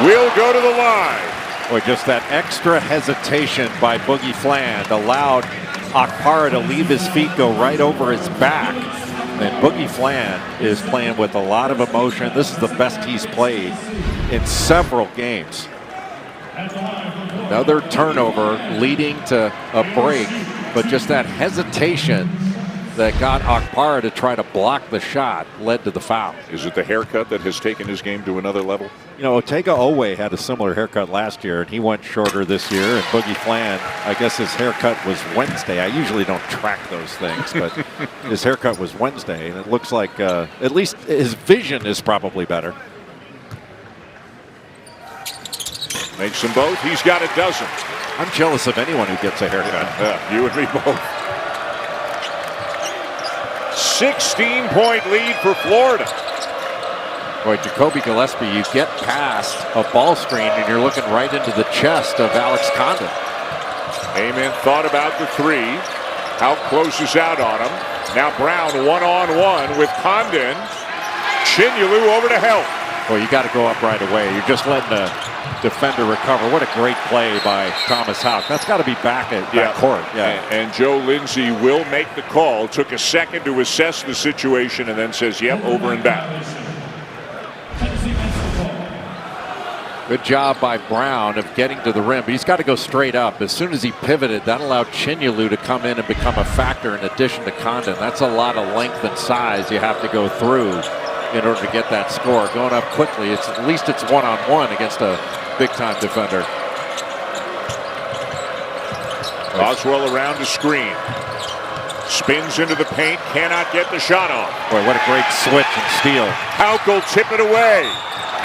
will go to the line. Boy, just that extra hesitation by Boogie Fland allowed Akpara to leave his feet, go right over his back. And Boogie Fland is playing with a lot of emotion. This is the best he's played in several games. Another turnover leading to a break, but just that hesitation that got Akpara to try to block the shot led to the foul. Is it the haircut that has taken his game to another level? You know, Otega Owe had a similar haircut last year, and he went shorter this year. And Boogie Fland, I guess his haircut was Wednesday. I usually don't track those things, but his haircut was Wednesday, and it looks like at least his vision is probably better. Makes them both. He's got a dozen. I'm jealous of anyone who gets a haircut. Yeah, you and me both. 16-point lead for Florida. Boy, Jacoby Gillespie, you get past a ball screen and you're looking right into the chest of Alex Condon. Amen thought about the 3. Out closes out on him. Now Brown one-on-one with Condon. Chinyelu over to help. Boy, you got to go up right away. You're just letting the defender recover. What a great play by Thomas Houck. That's got to be back at that court. Yeah. And Joe Lindsay will make the call. Took a second to assess the situation and then says, yep, over and back. Good job by Brown of getting to the rim. But he's got to go straight up. As soon as he pivoted, that allowed Chinyelu to come in and become a factor in addition to Condon. That's a lot of length and size you have to go through in order to get that score. Going up quickly, at least it's one-on-one against a big-time defender. Boswell around the screen. Spins into the paint, cannot get the shot off. Boy, what a great switch and steal. Hauk will tip it away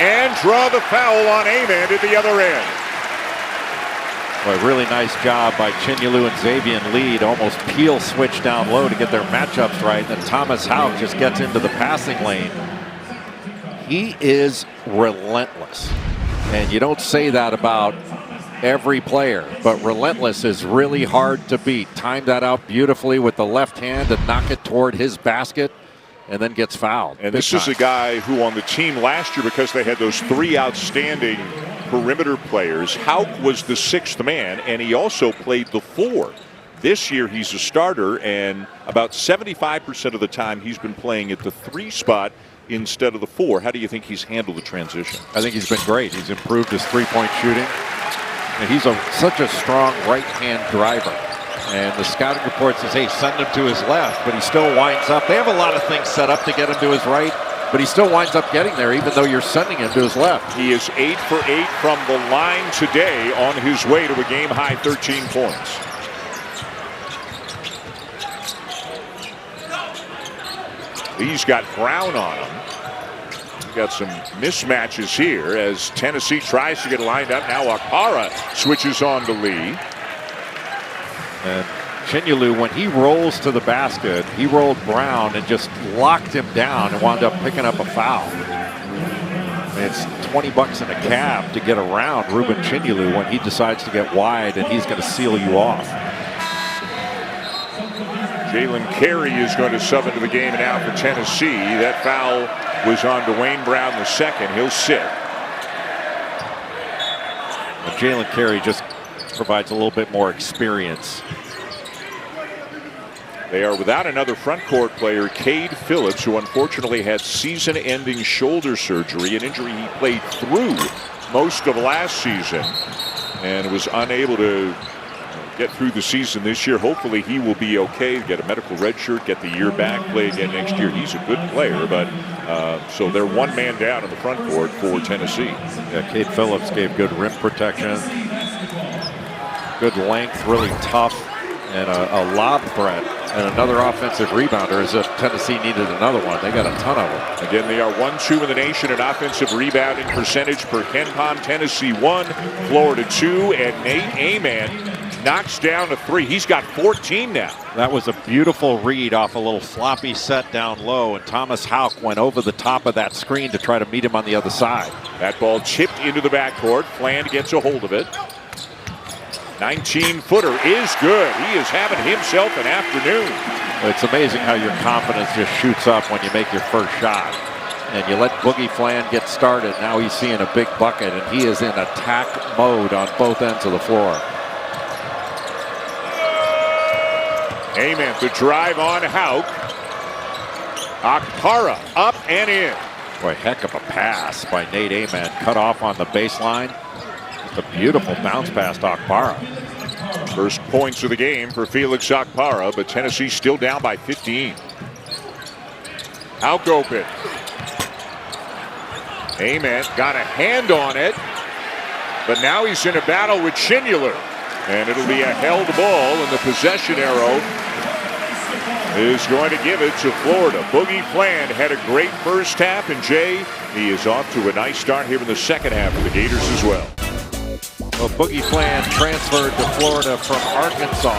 and draw the foul on Amen at the other end. Boy, really nice job by Chinyelu and Xavier Lee to almost peel switch down low to get their matchups right. And then Thomas Hauk just gets into the passing lane. He is relentless. And you don't say that about every player, but relentless is really hard to beat. Timed that out beautifully with the left hand to knock it toward his basket and then gets fouled. And this is a guy who on the team last year, because they had those three outstanding perimeter players, Hauk was the sixth man, and he also played the four. This year he's a starter, and about 75% of the time he's been playing at the three spot instead of the four. How do you think he's handled the transition? I think he's been great. He's improved his three-point shooting. And he's such a strong right-hand driver. And the scouting report says, hey, send him to his left, but he still winds up. They have a lot of things set up to get him to his right, but he still winds up getting there even though you're sending him to his left. He is 8 for 8 from the line today on his way to a game-high 13 points. Lee's got Brown on him. Got some mismatches here as Tennessee tries to get lined up. Now Okpara switches on to Lee. And Chinyelu, when he rolls to the basket, he rolled Brown and just locked him down and wound up picking up a foul. It's $20 in a cab to get around Ruben Chinyelu when he decides to get wide and he's going to seal you off. Jalen Carey is going to sub into the game now for Tennessee. That foul was on Dwayne Brown the second. He'll sit. Jalen Carey just provides a little bit more experience. They are without another front court player, Cade Phillips, who unfortunately had season-ending shoulder surgery, an injury he played through most of last season and was unable to get through the season this year. Hopefully he will be okay, get a medical red shirt, get the year back, play again next year. He's a good player, but so they're one man down in the front court for Tennessee. Yeah, Cade Phillips gave good rim protection, good length, really tough, and a lob threat, and another offensive rebounder as if Tennessee needed another one. They got a ton of them. Again, they are 1-2 in the nation in offensive rebounding percentage per KenPom. Tennessee 1, Florida 2, and Nate Aman knocks down a three. He's got 14 now. That was a beautiful read off a little floppy set down low, and Thomas Hauk went over the top of that screen to try to meet him on the other side. That ball chipped into the backcourt. Fland gets a hold of it. 19-footer is good. He is having himself an afternoon. It's amazing how your confidence just shoots up when you make your first shot. And you let Boogie Fland get started. Now he's seeing a big bucket, and he is in attack mode on both ends of the floor. Amen. The drive on Hauk. Okpara up and in. Boy, heck of a pass by Nate Aman. Cut off on the baseline. Just a beautiful bounce pass to Okpara. First points of the game for Felix Okpara, but Tennessee still down by 15. Hauk open. Amen got a hand on it, but now he's in a battle with Chinyelu. And it'll be a held ball, and the possession arrow is going to give it to Florida. Boogie Fland had a great first half, and Jay, he is off to a nice start here in the second half for the Gators as well. Well, Boogie Fland transferred to Florida from Arkansas,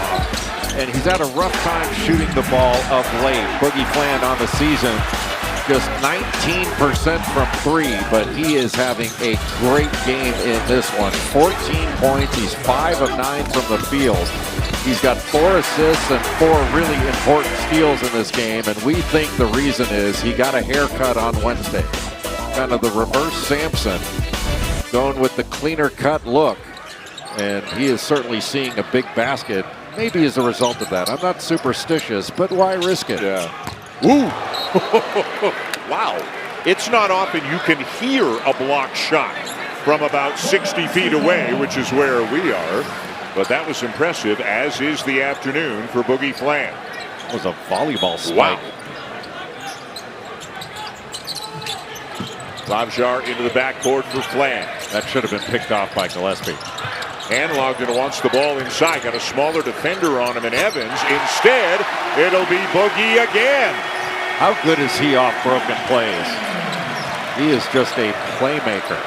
and he's had a rough time shooting the ball of late. Boogie Fland on the season, just 19% from three, but he is having a great game in this one. 14 points, he's 5 of 9 from the field. He's got 4 assists and 4 really important steals in this game, and we think the reason is he got a haircut on Wednesday. Kind of the reverse Sampson, going with the cleaner cut look, and he is certainly seeing a big basket, maybe as a result of that. I'm not superstitious, but why risk it? Yeah. Woo! Wow. It's not often you can hear a block shot from about 60 feet away, which is where we are. But that was impressive, as is the afternoon for Boogie Fland. It was a volleyball spike. Wow. Klavjar into the backcourt for Flan. That should have been picked off by Gillespie. Handlogden wants the ball inside. Got a smaller defender on him in Evans. Instead, it'll be Boogie again. How good is he off broken plays? He is just a playmaker.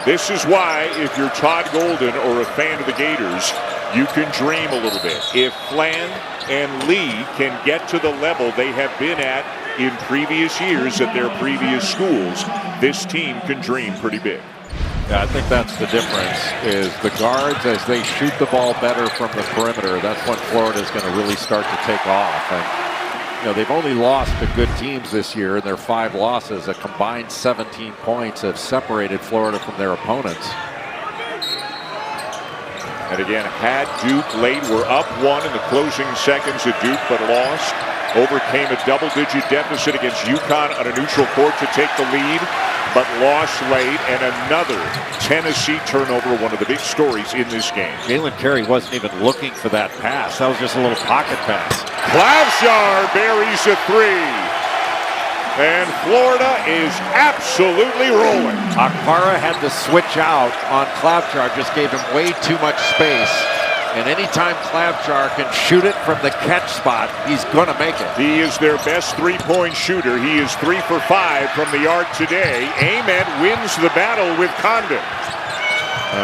This is why, if you're Todd Golden or a fan of the Gators, you can dream a little bit. If Flan and Lee can get to the level they have been at in previous years at their previous schools, this team can dream pretty big. Yeah, I think that's the difference, is the guards, as they shoot the ball better from the perimeter, that's when Florida's going to really start to take off. And, you know, they've only lost to good teams this year in their 5 losses. A combined 17 points have separated Florida from their opponents. And again, had Duke late, were up 1 in the closing seconds at Duke, but lost. Overcame a double-digit deficit against UConn on a neutral court to take the lead, but lost late. And another Tennessee turnover, one of the big stories in this game. Jalen Carey wasn't even looking for that pass. That was just a little pocket pass. Klavjar buries a 3. And Florida is absolutely rolling. Akpara had to switch out on Klavjar, just gave him way too much space. And anytime Klavjar can shoot it from the catch spot, he's going to make it. He is their best three-point shooter. He is 3 for 5 from the arc today. Ament wins the battle with Condon.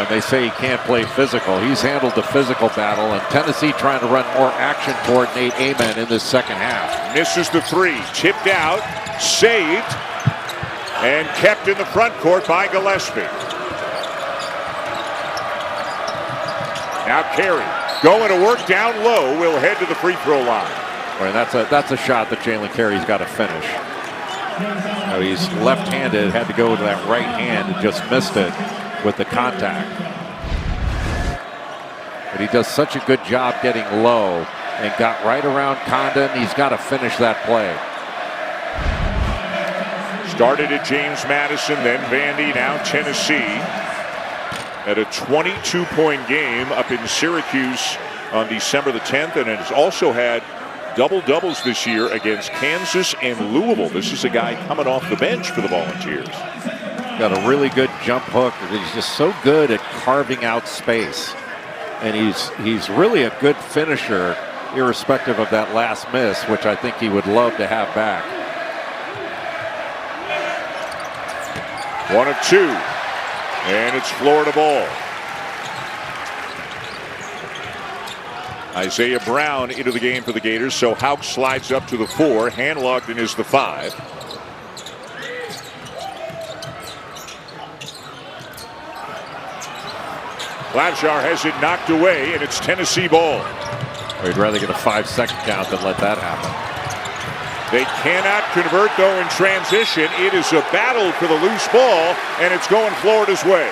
They say he can't play physical. He's handled the physical battle, and Tennessee trying to run more action toward Nate Ament in this second half. Misses the 3, tipped out, saved, and kept in the front court by Gillespie. Now Carey going to work down low, will head to the free throw line. Well, that's a shot that Jalen Carey's got to finish. Now he's left-handed, had to go to that right hand and just missed it with the contact. But he does such a good job getting low and got right around Condon. He's got to finish that play. Started at James Madison, then Vandy, now Tennessee. At a 22-point game up in Syracuse on December the 10th, and has also had double-doubles this year against Kansas and Louisville. This is a guy coming off the bench for the Volunteers. Got a really good jump hook. He's just so good at carving out space. And he's really a good finisher, irrespective of that last miss, which I think he would love to have back. 1 of 2. And it's Florida ball. Isaiah Brown into the game for the Gators, so Houck slides up to the 4. Handlogden is the 5. Klavjar has it knocked away, and it's Tennessee ball. We'd rather get a 5-second count than let that happen. They cannot convert, though, in transition. It is a battle for the loose ball, and it's going Florida's way.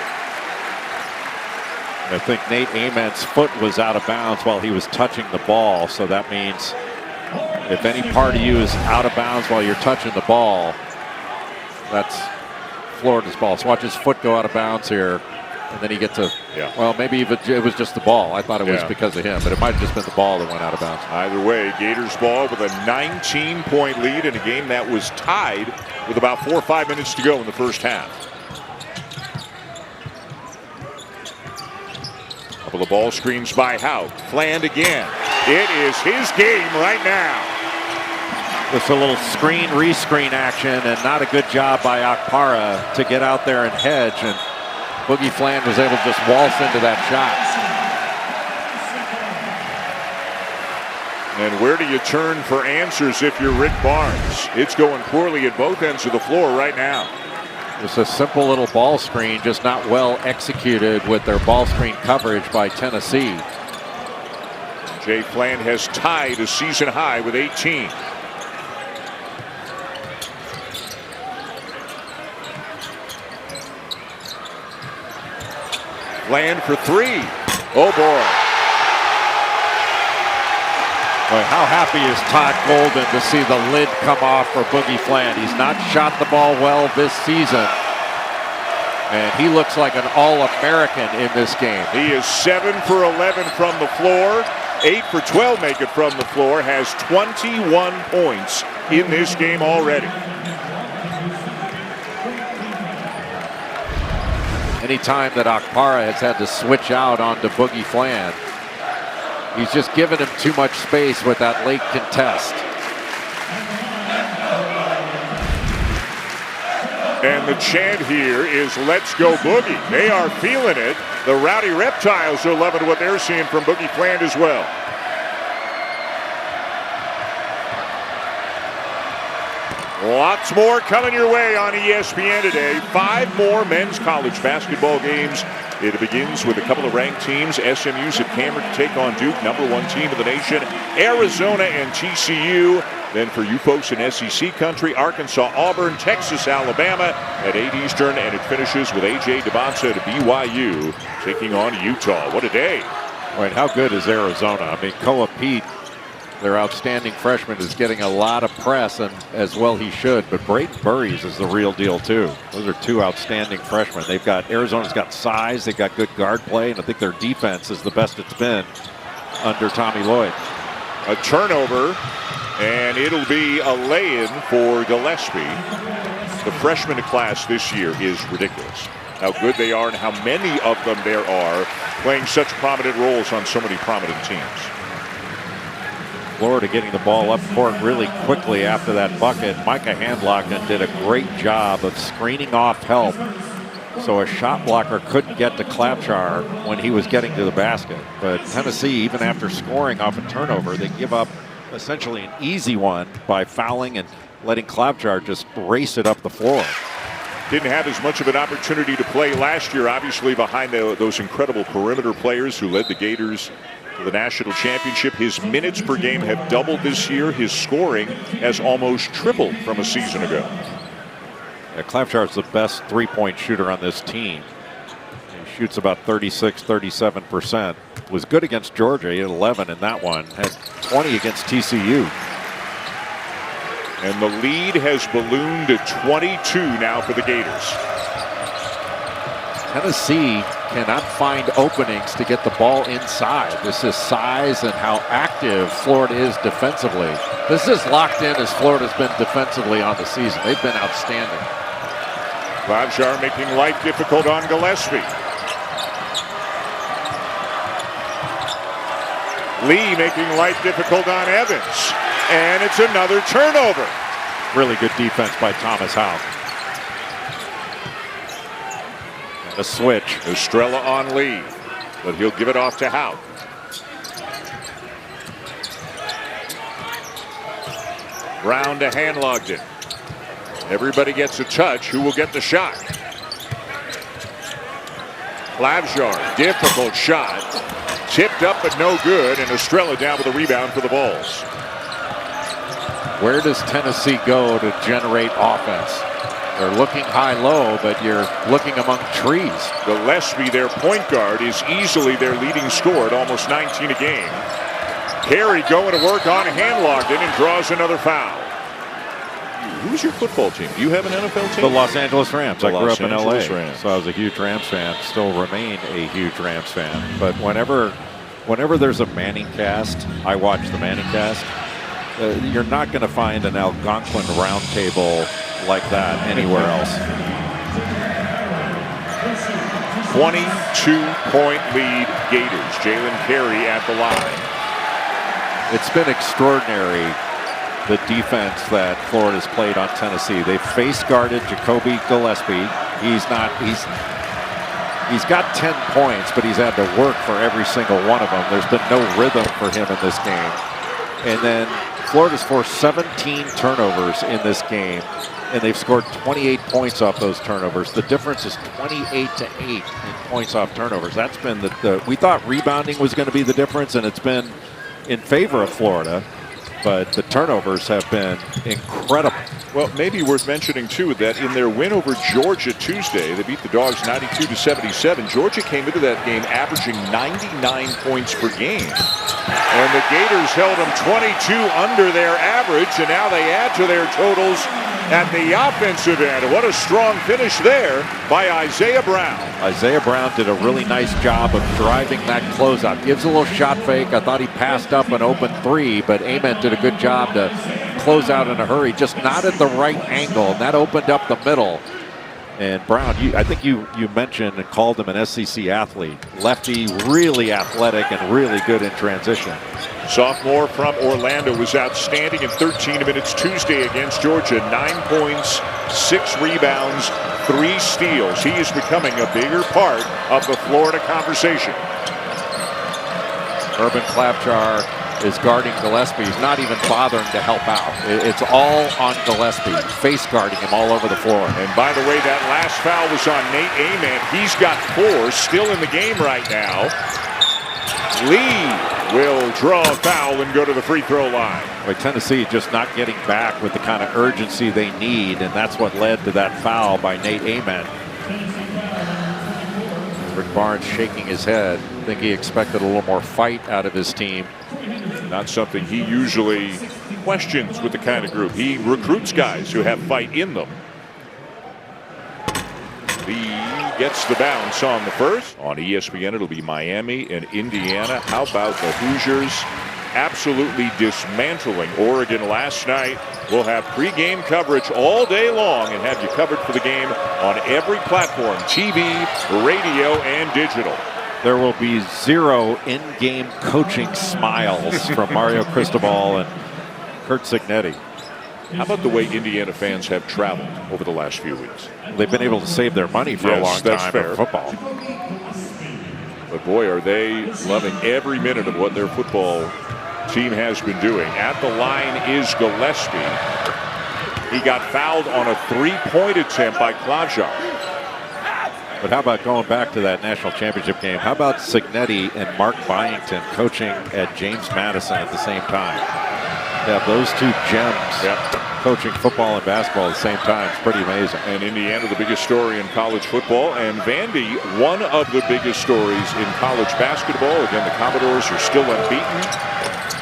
I think Nate Ament's foot was out of bounds while he was touching the ball, so that means if any part of you is out of bounds while you're touching the ball, that's Florida's ball. So watch his foot go out of bounds here, and then he gets a, well, maybe it was just the ball. I thought it was because of him, but it might have just been the ball that went out of bounds. Either way, Gators ball with a 19-point lead in a game that was tied with about 4 or 5 minutes to go in the first half. Couple of ball screens by Houck. Flan again. It is his game right now. Just a little screen, rescreen action, and not a good job by Akpara to get out there and hedge. And Boogie Flan was able to just waltz into that shot. And where do you turn for answers if you're Rick Barnes? It's going poorly at both ends of the floor right now. Just a simple little ball screen, just not well executed with their ball screen coverage by Tennessee. Jay Flan has tied a season high with 18. Flan for 3. Oh boy. Boy, how happy is Todd Golden to see the lid come off for Boogie Flan. He's not shot the ball well this season, and he looks like an All-American in this game. He is 7 for 11 from the floor, 8 for 12 make it from the floor, has 21 points in this game already. Anytime that Akpara has had to switch out onto Boogie Fland, he's just given him too much space with that late contest. And the chant here is "Let's go Boogie." They are feeling it. The Rowdy Reptiles are loving what they're seeing from Boogie Fland as well. Lots more coming your way on ESPN today. 5 more men's college basketball games. It begins with a couple of ranked teams. SMU's at Cameron to take on Duke, #1 team of the nation. Arizona and TCU. Then for you folks in SEC country, Arkansas, Auburn, Texas, Alabama at 8 Eastern. And it finishes with A.J. Devonta to BYU taking on Utah. What a day. Right, how good is Arizona? I mean, Koa Pete, their outstanding freshman, is getting a lot of press, and as well he should. But Braden Burries is the real deal too. Those are 2 outstanding freshmen. They've got, Arizona's got size, they've got good guard play, and I think their defense is the best it's been under Tommy Lloyd. A turnover, and it'll be a lay-in for Gillespie. The freshman class this year is ridiculous. How good they are and how many of them there are playing such prominent roles on so many prominent teams. Florida getting the ball up court really quickly after that bucket. Micah Handlocken did a great job of screening off help, so a shot blocker couldn't get to Klapchar when he was getting to the basket. But Tennessee, even after scoring off a turnover, they give up essentially an easy one by fouling and letting Klapchar just race it up the floor. Didn't have as much of an opportunity to play last year, obviously behind those incredible perimeter players who led the Gators to the national championship. His minutes per game have doubled this year. His scoring has almost tripled from a season ago. Yeah, Klapchar is the best three-point shooter on this team. He shoots about 36-37%. Was good against Georgia. He had 11 in that one. Had 20 against TCU. And the lead has ballooned to 22 now for the Gators. Tennessee cannot find openings to get the ball inside. This is size and how active Florida is defensively. This is locked in as Florida's been defensively on the season. They've been outstanding. Klapchar making life difficult on Gillespie. Lee making life difficult on Evans. And it's another turnover. Really good defense by Thomas Houck. And a switch. Estrella on Lee, but he'll give it off to Houck. Brown to Handlocken. Everybody gets a touch. Who will get the shot? Klapchar, difficult shot. Tipped up but no good, and Estrella down with a rebound for the Vols. Where does Tennessee go to generate offense? They're looking high-low, but you're looking among trees. Gillespie, their point guard, is easily their leading scorer at almost 19 a game. Carey going to work on Handlocken and draws another foul. Who's your football team? Do you have an NFL team? The Los Angeles Rams. I grew up in LA, Rams. so I was a huge Rams fan. Still remain a huge Rams fan. But whenever there's a Manning cast, I watch the Manning cast. You're not going to find an Algonquin roundtable like that anywhere else. 22-point lead Gators. Jalen Carey at the line. It's been extraordinary, the defense that Florida's played on Tennessee. They've face guarded Jacoby Gillespie. He's got 10 points, but he's had to work for every single one of them. There's been no rhythm for him in this game. And then Florida's forced 17 turnovers in this game, and they've scored 28 points off those turnovers. The difference is 28-8 in points off turnovers. That's been we thought rebounding was going to be the difference, and it's been in favor of Florida, but the turnovers have been incredible. Well, maybe worth mentioning, too, that in their win over Georgia Tuesday, they beat the Dogs 92-77. Georgia came into that game averaging 99 points per game. And the Gators held them 22 under their average, and now they add to their totals at the offensive end. What a strong finish there by Isaiah Brown. Isaiah Brown did a really nice job of driving that closeout. Gives a little shot fake. I thought he passed up an open three, but Ament did a good job to close out in a hurry, just not at the right angle, and that opened up the middle. And Brown, I think you mentioned and called him an SEC athlete. Lefty, really athletic and really good in transition. Sophomore from Orlando was outstanding in 13 minutes Tuesday against Georgia. 9 points, 6 rebounds, 3 steals. He is becoming a bigger part of the Florida conversation. Urban Clapjar is guarding Gillespie. He's not even bothering to help out. It's all on Gillespie, face guarding him all over the floor. And by the way, that last foul was on Nate Ament. He's got 4, still in the game right now. Lee will draw a foul and go to the free throw line. Like Tennessee just not getting back with the kind of urgency they need, and that's what led to that foul by Nate Ament. Rick Barnes shaking his head. I think he expected a little more fight out of his team. Not something he usually questions with the kind of group. He recruits guys who have fight in them. Lee gets the bounce on the first. On ESPN, it'll be Miami and Indiana. How about the Hoosiers absolutely dismantling Oregon last night? We'll have pregame coverage all day long and have you covered for the game on every platform, TV, radio, and digital. There will be 0 in-game coaching smiles from Mario Cristobal and Curt Cignetti. How about the way Indiana fans have traveled over the last few weeks? They've been able to save their money for a long time in football. But boy, are they loving every minute of what their football team has been doing. At the line is Gillespie. He got fouled on a 3-point attempt by Clapjar. But how about going back to that national championship game? How about Cignetti and Mark Byington coaching at James Madison at the same time? Yeah, those two gems coaching football and basketball at the same time. It's pretty amazing. And Indiana, the biggest story in college football. And Vandy, one of the biggest stories in college basketball. Again, the Commodores are still unbeaten.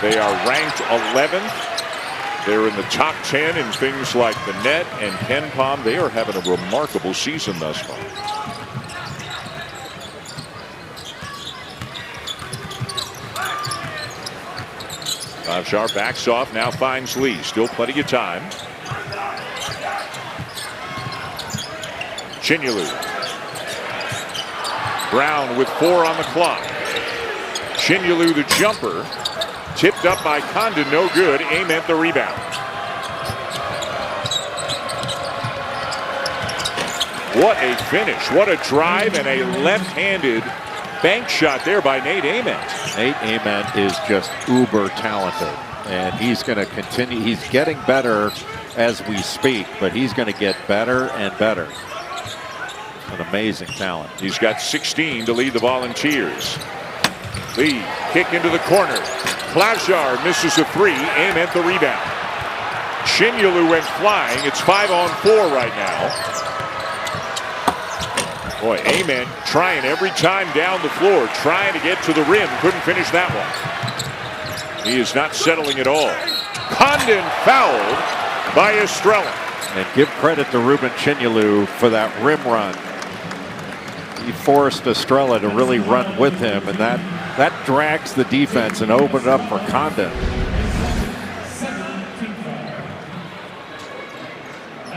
They are ranked 11th. They're in the top 10 in things like the net and Ken Pom. They are having a remarkable season thus far. Clapjar backs off, now finds Lee. Still plenty of time. Chinyelu. Brown with 4 on the clock. Chinyelu the jumper. Tipped up by Condon, no good. Ament the rebound. What a finish. What a drive and a left-handed bank shot there by Nate Ament. Nate Ament is just uber talented, and he's going to continue. He's getting better as we speak, but he's going to get better and better. An amazing talent. He's got 16 to lead the Volunteers. Lee, kick into the corner. Clapjar misses a 3. Ament the rebound. Chinyelu went flying. It's 5-on-4 right now. Boy, Ament trying every time down the floor, trying to get to the rim. Couldn't finish that one. He is not settling at all. Condon fouled by Estrella. And give credit to Ruben Chinyelu for that rim run. He forced Estrella to really run with him, and that drags the defense and opened it up for Condon.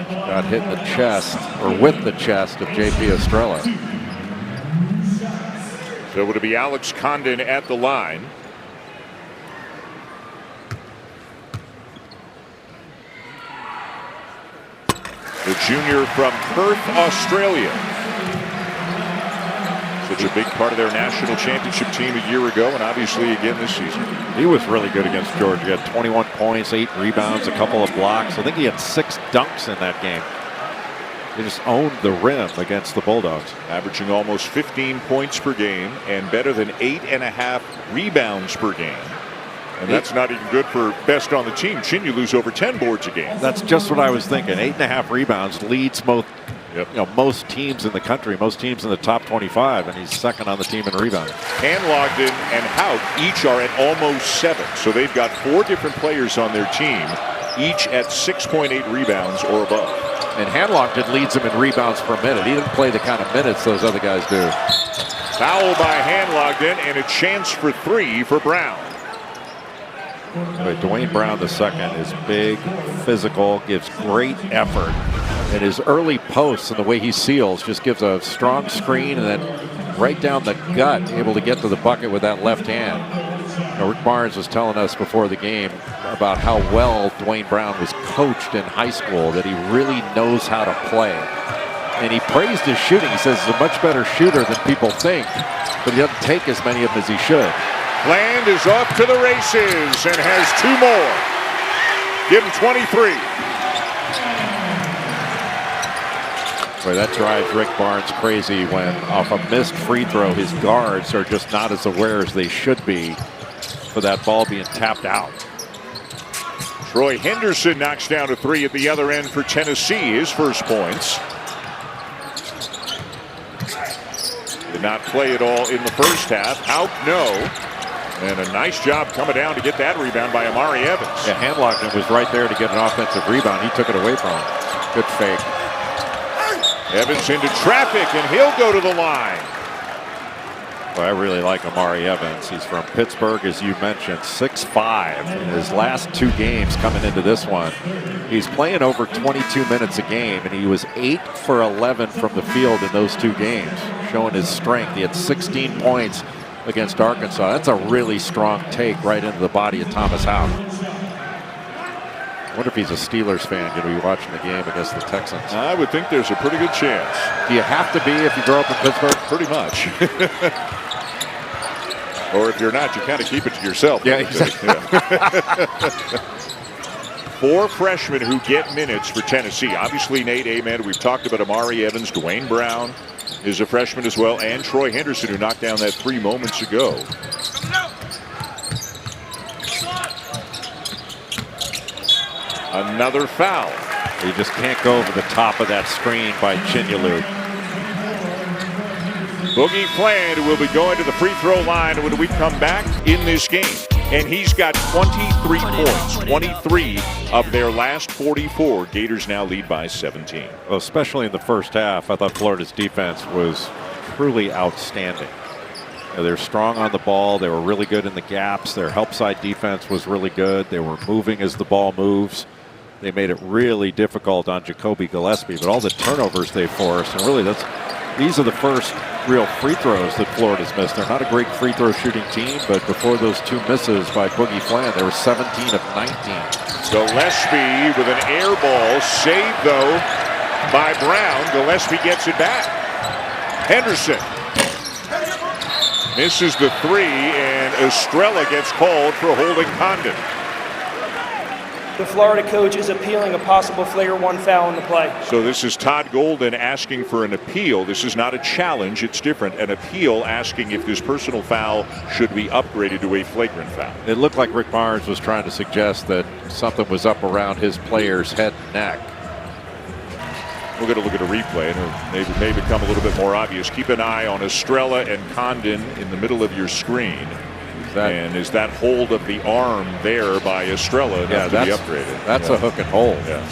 Got hit in the chest, or with the chest of J.P. Estrella. So would it be Alex Condon at the line? The junior from Perth, Australia. Such a big part of their national championship team a year ago, and obviously again this season. He was really good against Georgia. He had 21 points, 8 rebounds, a couple of blocks. I think he had 6 dunks in that game. They just owned the rim against the Bulldogs. Averaging almost 15 points per game and better than 8.5 rebounds per game. And that's not even good for best on the team. Chinyulu's over 10 boards a game. That's just what I was thinking. 8.5 rebounds leads most teams in the country, most teams in the top 25, and he's second on the team in rebounding. Hanlogden and Hauk each are at almost 7. So they've got 4 different players on their team, each at 6.8 rebounds or above. And Hanlogden leads them in rebounds per minute. He didn't play the kind of minutes those other guys do. Foul by Hanlogden and a chance for 3 for Brown. But Dwayne Brown II is big, physical, gives great effort. And his early posts and the way he seals just gives a strong screen and then right down the gut, able to get to the bucket with that left hand. Rick Barnes was telling us before the game about how well Dwayne Brown was coached in high school, that he really knows how to play. And he praised his shooting. He says he's a much better shooter than people think, but he doesn't take as many of them as he should. Bland is off to the races and has 2 more. Give him 23. Boy, that drives Rick Barnes crazy when off a missed free throw, his guards are just not as aware as they should be for that ball being tapped out. Troy Henderson knocks down a 3 at the other end for Tennessee, his first points. Did not play at all in the first half. Hauk, no. And a nice job coming down to get that rebound by Amari Evans. Yeah, Handlockton was right there to get an offensive rebound. He took it away from him. Good fake. Evans into traffic, and he'll go to the line. Well, I really like Amari Evans. He's from Pittsburgh, as you mentioned, 6'5". In his last 2 games coming into this one, he's playing over 22 minutes a game, and he was 8 for 11 from the field in those 2 games, showing his strength. He had 16 points against Arkansas. That's a really strong take right into the body of Thomas Hauk. I wonder if he's a Steelers fan going to be watching the game against the Texans. I would think there's a pretty good chance. Do you have to be if you grow up in Pittsburgh? Pretty much. Or if you're not, you kind of keep it to yourself. Yeah, exactly. Yeah. 4 freshmen who get minutes for Tennessee. Obviously, Nate Amen. We've talked about Amari Evans. Dwayne Brown is a freshman as well. And Troy Henderson, who knocked down that 3 moments ago. Another foul. You just can't go over the top of that screen by Chinyelu. Boogie Fland will be going to the free throw line when we come back in this game. And he's got 23 points, 23 of their last 44. Gators now lead by 17. Well, especially in the first half, I thought Florida's defense was truly outstanding. They're strong on the ball. They were really good in the gaps. Their help side defense was really good. They were moving as the ball moves. They made it really difficult on Jacoby Gillespie, but all the turnovers they forced, and really these are the first real free throws that Florida's missed. They're not a great free throw shooting team, but before those 2 misses by Boogie Fland, they were 17 of 19. Gillespie with an air ball, saved though by Brown. Gillespie gets it back. Henderson misses the 3, and Estrella gets called for holding Condon. The Florida coach is appealing a possible flagrant 1 foul in the play. So this is Todd Golden asking for an appeal. This is not a challenge. It's different. An appeal asking if this personal foul should be upgraded to a flagrant foul. It looked like Rick Barnes was trying to suggest that something was up around his player's head and neck. We're going to look at a replay, and it may become a little bit more obvious. Keep an eye on Estrella and Condon in the middle of your screen. And is that hold of the arm there by Estrella to be upgraded? That's a hook and hold. Yeah.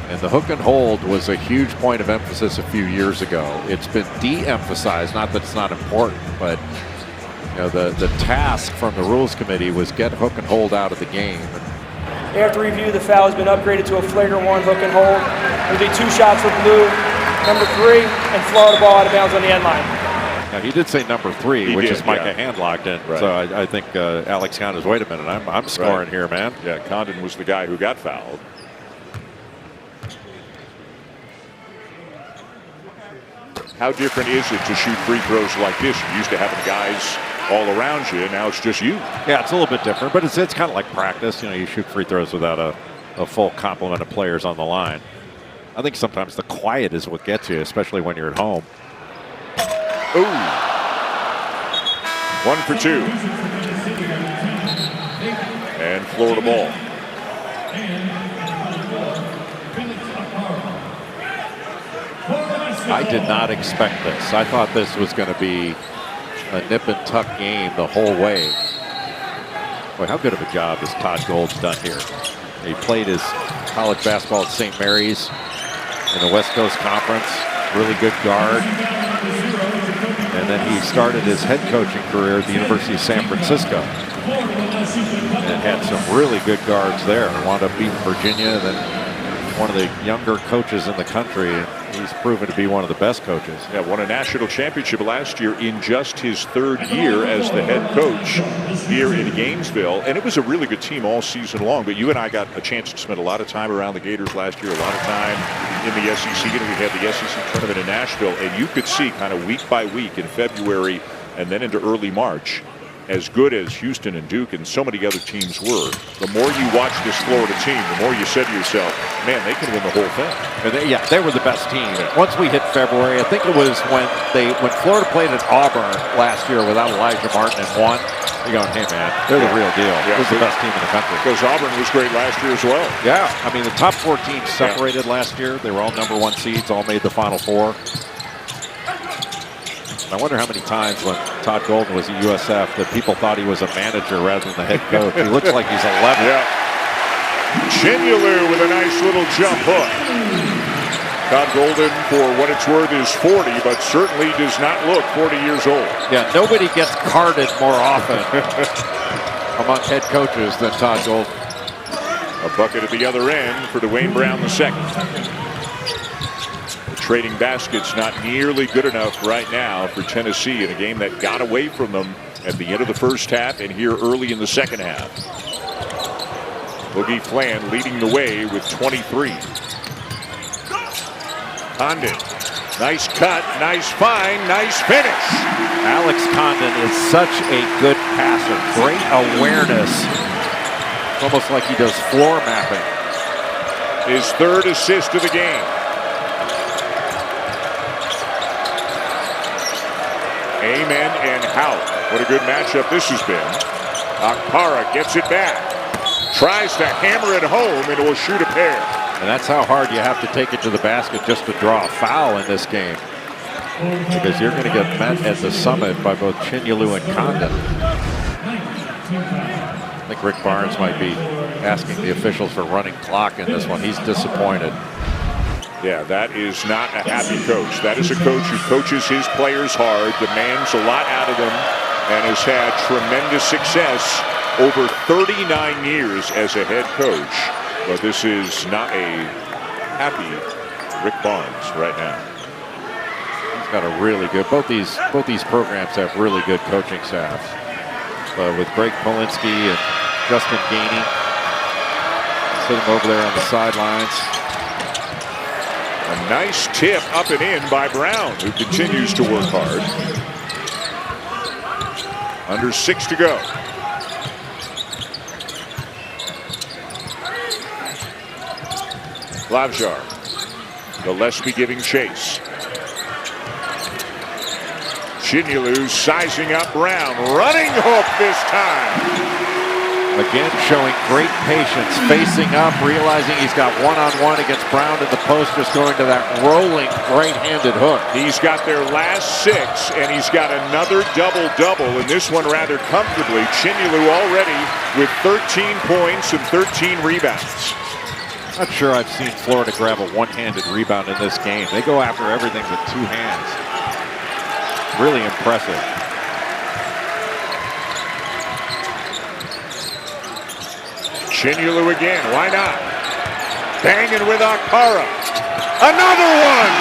And the hook and hold was a huge point of emphasis a few years ago. It's been de-emphasized, not that it's not important, but the task from the rules committee was get hook and hold out of the game. After review, the foul has been upgraded to a flagrant 1 hook and hold. It'll be 2 shots for blue, number 3, and Florida ball out of bounds on the end line. Now, he did say number 3, which is Micah Handlockton. Right. So I think Alex Counters, wait a minute, I'm scoring here, man. Yeah, Condon was the guy who got fouled. How different is it to shoot free throws like this? You're used to having guys all around you, and now it's just you. Yeah, it's a little bit different, but it's kind of like practice. You shoot free throws without a full complement of players on the line. I think sometimes the quiet is what gets you, especially when you're at home. Ooh. 1 for 2. And Florida ball. I did not expect this. I thought this was going to be a nip and tuck game the whole way. Boy, how good of a job has Todd Gold's done here. He played his college basketball at St. Mary's in the West Coast Conference. Really good guard. And then he started his head coaching career at the University of San Francisco. And had some really good guards there. Wound up beating Virginia, then one of the younger coaches in the country. He's proven to be one of the best coaches. Yeah, won a national championship last year in just his 3rd year as the head coach here in Gainesville. And it was a really good team all season long. But you and I got a chance to spend a lot of time around the Gators last year, a lot of time in the SEC. And we had the SEC tournament in Nashville. And you could see kind of week by week in February and then into early March, as good as Houston and Duke and so many other teams were, the more you watch this Florida team, the more you said to yourself, man, they can win the whole thing. And they were the best team. Once we hit February, I think it was when Florida played at Auburn last year without Elijah Martin and won. You're going, hey man, they're the real deal. Yeah, They're the best team in the country. Because Auburn was great last year as well. Yeah, I mean the top 4 teams separated last year. They were all #1 seeds, all made the Final Four. I wonder how many times when Todd Golden was at USF that people thought he was a manager rather than the head coach. He looks like he's 11. Yeah. Chinyelu with a nice little jump hook. Todd Golden, for what it's worth, is 40, but certainly does not look 40 years old. Yeah, nobody gets carded more often among head coaches than Todd Golden. A bucket at the other end for Dwayne Brown II. Trading baskets not nearly good enough right now for Tennessee in a game that got away from them at the end of the first half and here early in the second half. Boogie Fland leading the way with 23. Condon, nice cut, nice find, nice finish. Alex Condon is such a good passer. Great awareness. It's almost like he does floor mapping. His 3rd assist of the game. Amen and Hout. What a good matchup this has been. Akpara gets it back. Tries to hammer it home and will shoot a pair. And that's how hard you have to take it to the basket just to draw a foul in this game. Because you're going to get met at the summit by both Chinyelu and Condon. I think Rick Barnes might be asking the officials for running clock in this one. He's disappointed. Yeah, that is not a happy coach. That is a coach who coaches his players hard, demands a lot out of them, and has had tremendous success over 39 years as a head coach. But this is not a happy Rick Barnes right now. He's got a really good, both these programs have really good coaching staffs. With Greg Polinsky and Justin Gainey sitting over there on the sidelines. A nice tip up and in by Brown, who continues to work hard. Under 6 to go. Lavjar. Gillespie giving chase. Chinyelu sizing up Brown. Running hook this time. Again, showing great patience, facing up, realizing he's got one-on-one against Brown at the post, just going to that rolling right-handed hook. He's got their last 6, and he's got another double-double, and this one rather comfortably. Chinyelu already with 13 points and 13 rebounds. Not sure I've seen Florida grab a one-handed rebound in this game. They go after everything with 2 hands. Really impressive. Chinyelu again, why not? Banging with Akpara. Another one!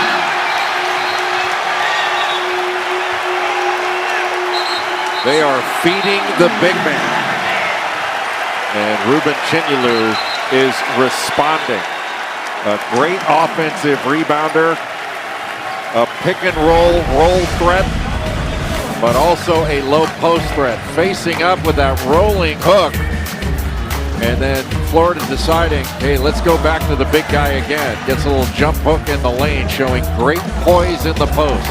They are feeding the big man. And Ruben Chinyelu is responding. A great offensive rebounder. A pick and roll threat, but also a low post threat. Facing up with that rolling hook. And then Florida deciding, hey, let's go back to the big guy again. Gets a little jump hook in the lane, showing great poise in the post.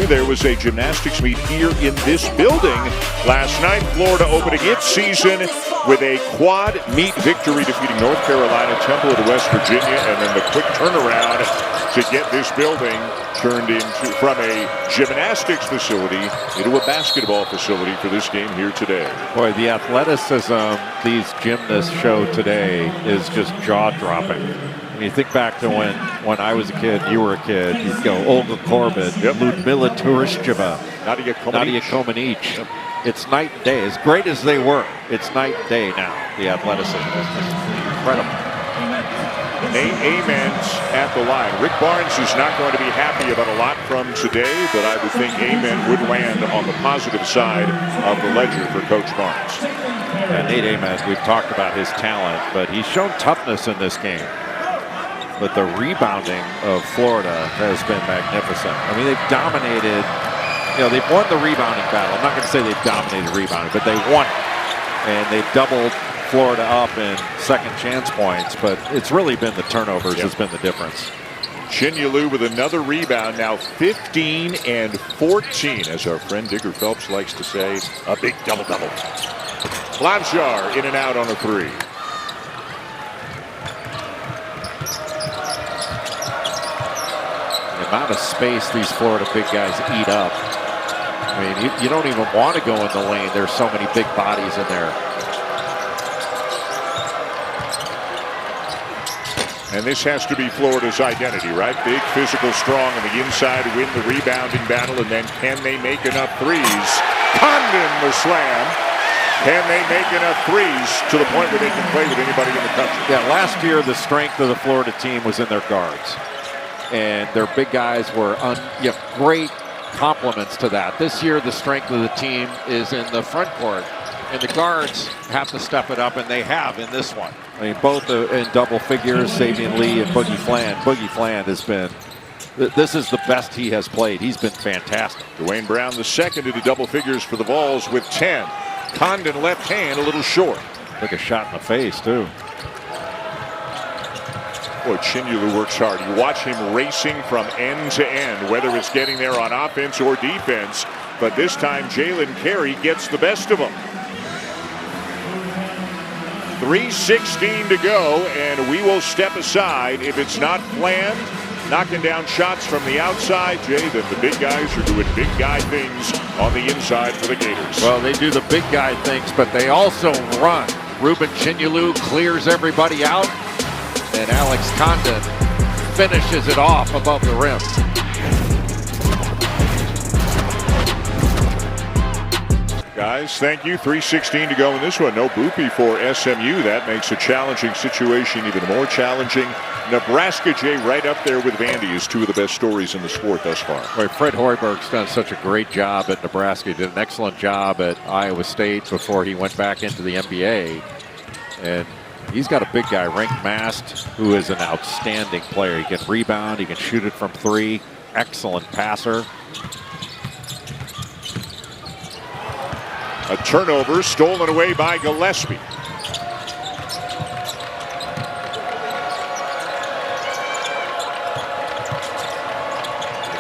There was a gymnastics meet here in this building last night. Florida opening its season with a quad meet victory, defeating North Carolina, Temple of West Virginia, and then the quick turnaround to get this building turned into from a gymnastics facility into a basketball facility for this game here today. Boy, the athleticism these gymnasts show today is just jaw-dropping. When you think back to when I was a kid, you were a kid, you'd go Olga Korbut, Ludmila Turishcheva, Nadia Comaneci. It's night and day. As great as they were, it's night and day now. The athleticism is incredible. Nate Amen's at the line. Rick Barnes is not going to be happy about a lot from today, but I would think Amen would land on the positive side of the ledger for Coach Barnes. And Nate Amen, we've talked about his talent, but he's shown toughness in this game. But the rebounding of Florida has been magnificent. I mean, they've dominated. They've won the rebounding battle. I'm not going to say they've dominated rebounding, but they won it. And they've doubled Florida up in second chance points, but it's really been the turnovers that's been the difference. Chinyelu with another rebound, now 15 and 14, as our friend Digger Phelps likes to say, a big double-double. Lavjar in and out on a three. The amount of space these Florida big guys eat up. I mean, you don't even want to go in the lane. There's so many big bodies in there. And this has to be Florida's identity, right? Big, physical, strong on the inside, win the rebounding battle, and then can they make enough threes? Condon the slam. Can they make enough threes to the point where they can play with anybody in the country? Yeah, last year the strength of the Florida team was in their guards. And their big guys were great complements to that. This year the strength of the team is in the front court. And the guards have to step it up, and they have in this one. I mean, both in double figures, Savion Lee and Boogie Fland. Boogie Fland has been, this is the best he has played. He's been fantastic. Dwayne Brown, the second into double figures for the Vols with 10. Condon left hand, a little short. Took a shot in the face, too. Boy, Chinyelu works hard. You watch him racing from end to end, whether it's getting there on offense or defense. But this time, Jalen Carey gets the best of him. 3:16 to go, and we will step aside. If it's not planned, knocking down shots from the outside, Jay, then the big guys are doing big guy things on the inside for the Gators. Well, they do the big guy things, but they also run. Ruben Chinyelu clears everybody out, and Alex Condon finishes it off above the rim. Guys, thank you. 3:16 to go in this one. No Boopy for SMU. That makes a challenging situation even more challenging. Nebraska, Jay, right up there with Vandy is two of the best stories in the sport thus far. Right, Fred Hoiberg's done such a great job at Nebraska. He did an excellent job at Iowa State before he went back into the NBA. And he's got a big guy, Rink Mast, who is an outstanding player. He can rebound. He can shoot it from three. Excellent passer. A turnover stolen away by Gillespie.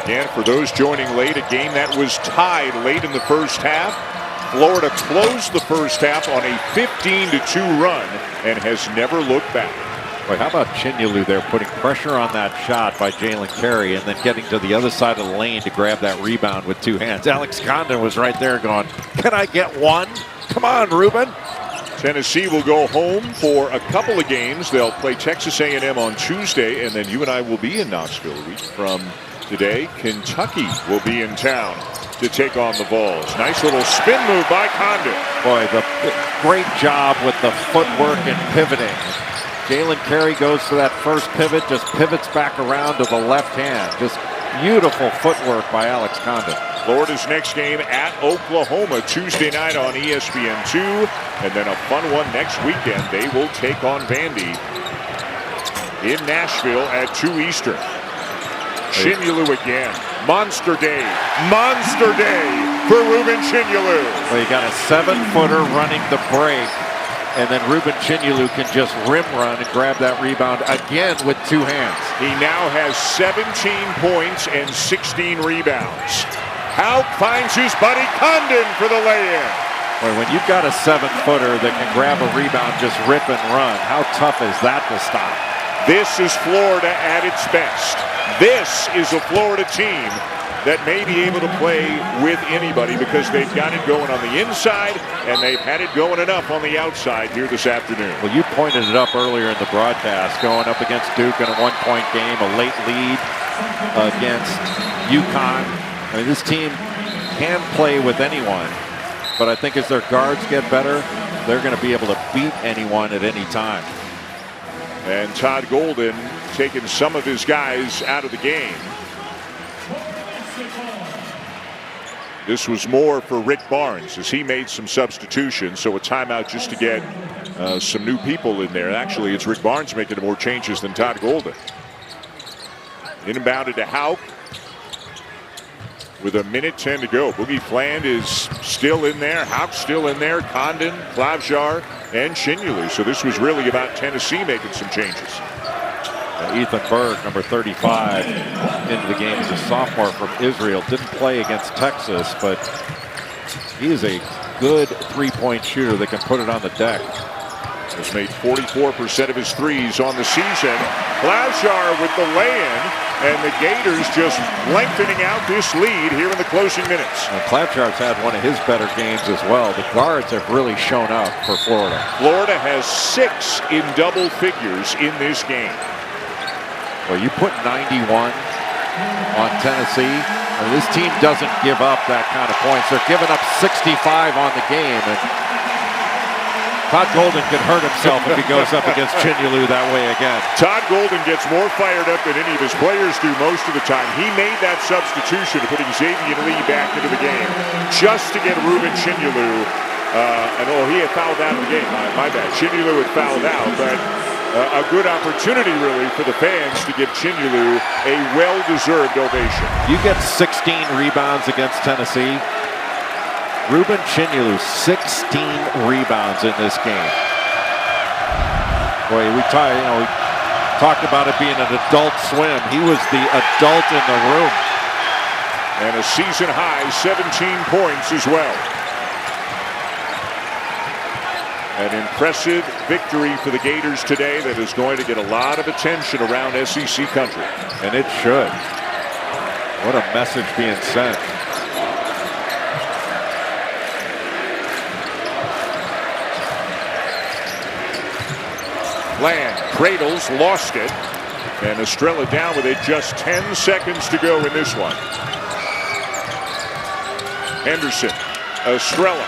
Again, for those joining late, a game that was tied late in the first half. Florida closed the first half on a 15-2 run and has never looked back. Boy, how about Chinyelu there putting pressure on that shot by Jalen Carey and then getting to the other side of the lane to grab that rebound with two hands. Alex Condon was right there going, can I get one? Come on, Ruben. Tennessee will go home for a couple of games. They'll play Texas A&M on Tuesday, and then you and I will be in Knoxville a week from today. Kentucky will be in town to take on the Vols. Nice little spin move by Condon. Boy, the great job with the footwork and pivoting. Jalen Carey goes for that first pivot, just pivots back around to the left hand. Just beautiful footwork by Alex Condon. Florida's next game at Oklahoma Tuesday night on ESPN2, and then a fun one next weekend. They will take on Vandy in Nashville at 2 Eastern. Chinyelu again. Monster day for Ruben Chinyelu. Well, you got a 7-footer running the break, and then Ruben Chinyelu can just rim run and grab that rebound again with two hands. He now has 17 points and 16 rebounds. Houck finds his buddy Condon for the lay-in. Boy, when you've got a 7-footer that can grab a rebound, just rip and run, how tough is that to stop? This is Florida at its best. This is a Florida team that may be able to play with anybody because they've got it going on the inside and they've had it going enough on the outside here this afternoon. Well, you pointed it up earlier in the broadcast, going up against Duke in a 1-point game, a late lead against UConn. I mean, this team can play with anyone. But I think as their guards get better, they're going to be able to beat anyone at any time. And Todd Golden taking some of his guys out of the game. This was more for Rick Barnes as he made some substitutions. So a timeout just to get some new people in there. Actually, it's Rick Barnes making more changes than Todd Golden. Inbounded to Houck with 1:10 to go. Boogie Fland is still in there. Houck still in there. Condon, Klavjar, and Chinyelu. So this was really about Tennessee making some changes. Ethan Berg, number 35, into the game as a sophomore from Israel. Didn't play against Texas, but he is a good three-point shooter that can put it on the deck. Has made 44% of his threes on the season. Klavjar with the lay-in, and the Gators just lengthening out this lead here in the closing minutes. And Klavjar's had one of his better games as well. The guards have really shown up for Florida. Florida has 6 in double figures in this game. Well, you put 91 on Tennessee, and this team doesn't give up that kind of points. They're giving up 65 on the game, and Todd Golden can hurt himself if he goes up against Chinyelu that way again. Todd Golden gets more fired up than any of his players do most of the time. He made that substitution, putting Xavier Lee back into the game just to get Ruben Chinyelu. He had fouled out of the game. My bad. Chinyelu had fouled out, but a good opportunity, really, for the fans to give Chinyelu a well-deserved ovation. You get 16 rebounds against Tennessee. Ruben Chinyelu, 16 rebounds in this game. Boy, we talked about it being an adult swim. He was the adult in the room. And a season-high 17 points as well. An impressive victory for the Gators today that is going to get a lot of attention around SEC country. And it should. What a message being sent. Land cradles, lost it. And Estrella down with it, just 10 seconds to go in this one. Henderson, Estrella.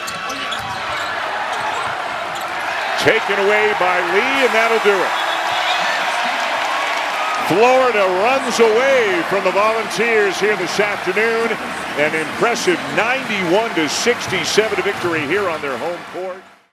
Taken away by Lee, and that'll do it. Florida runs away from the Volunteers here this afternoon. An impressive 91-67 victory here on their home court.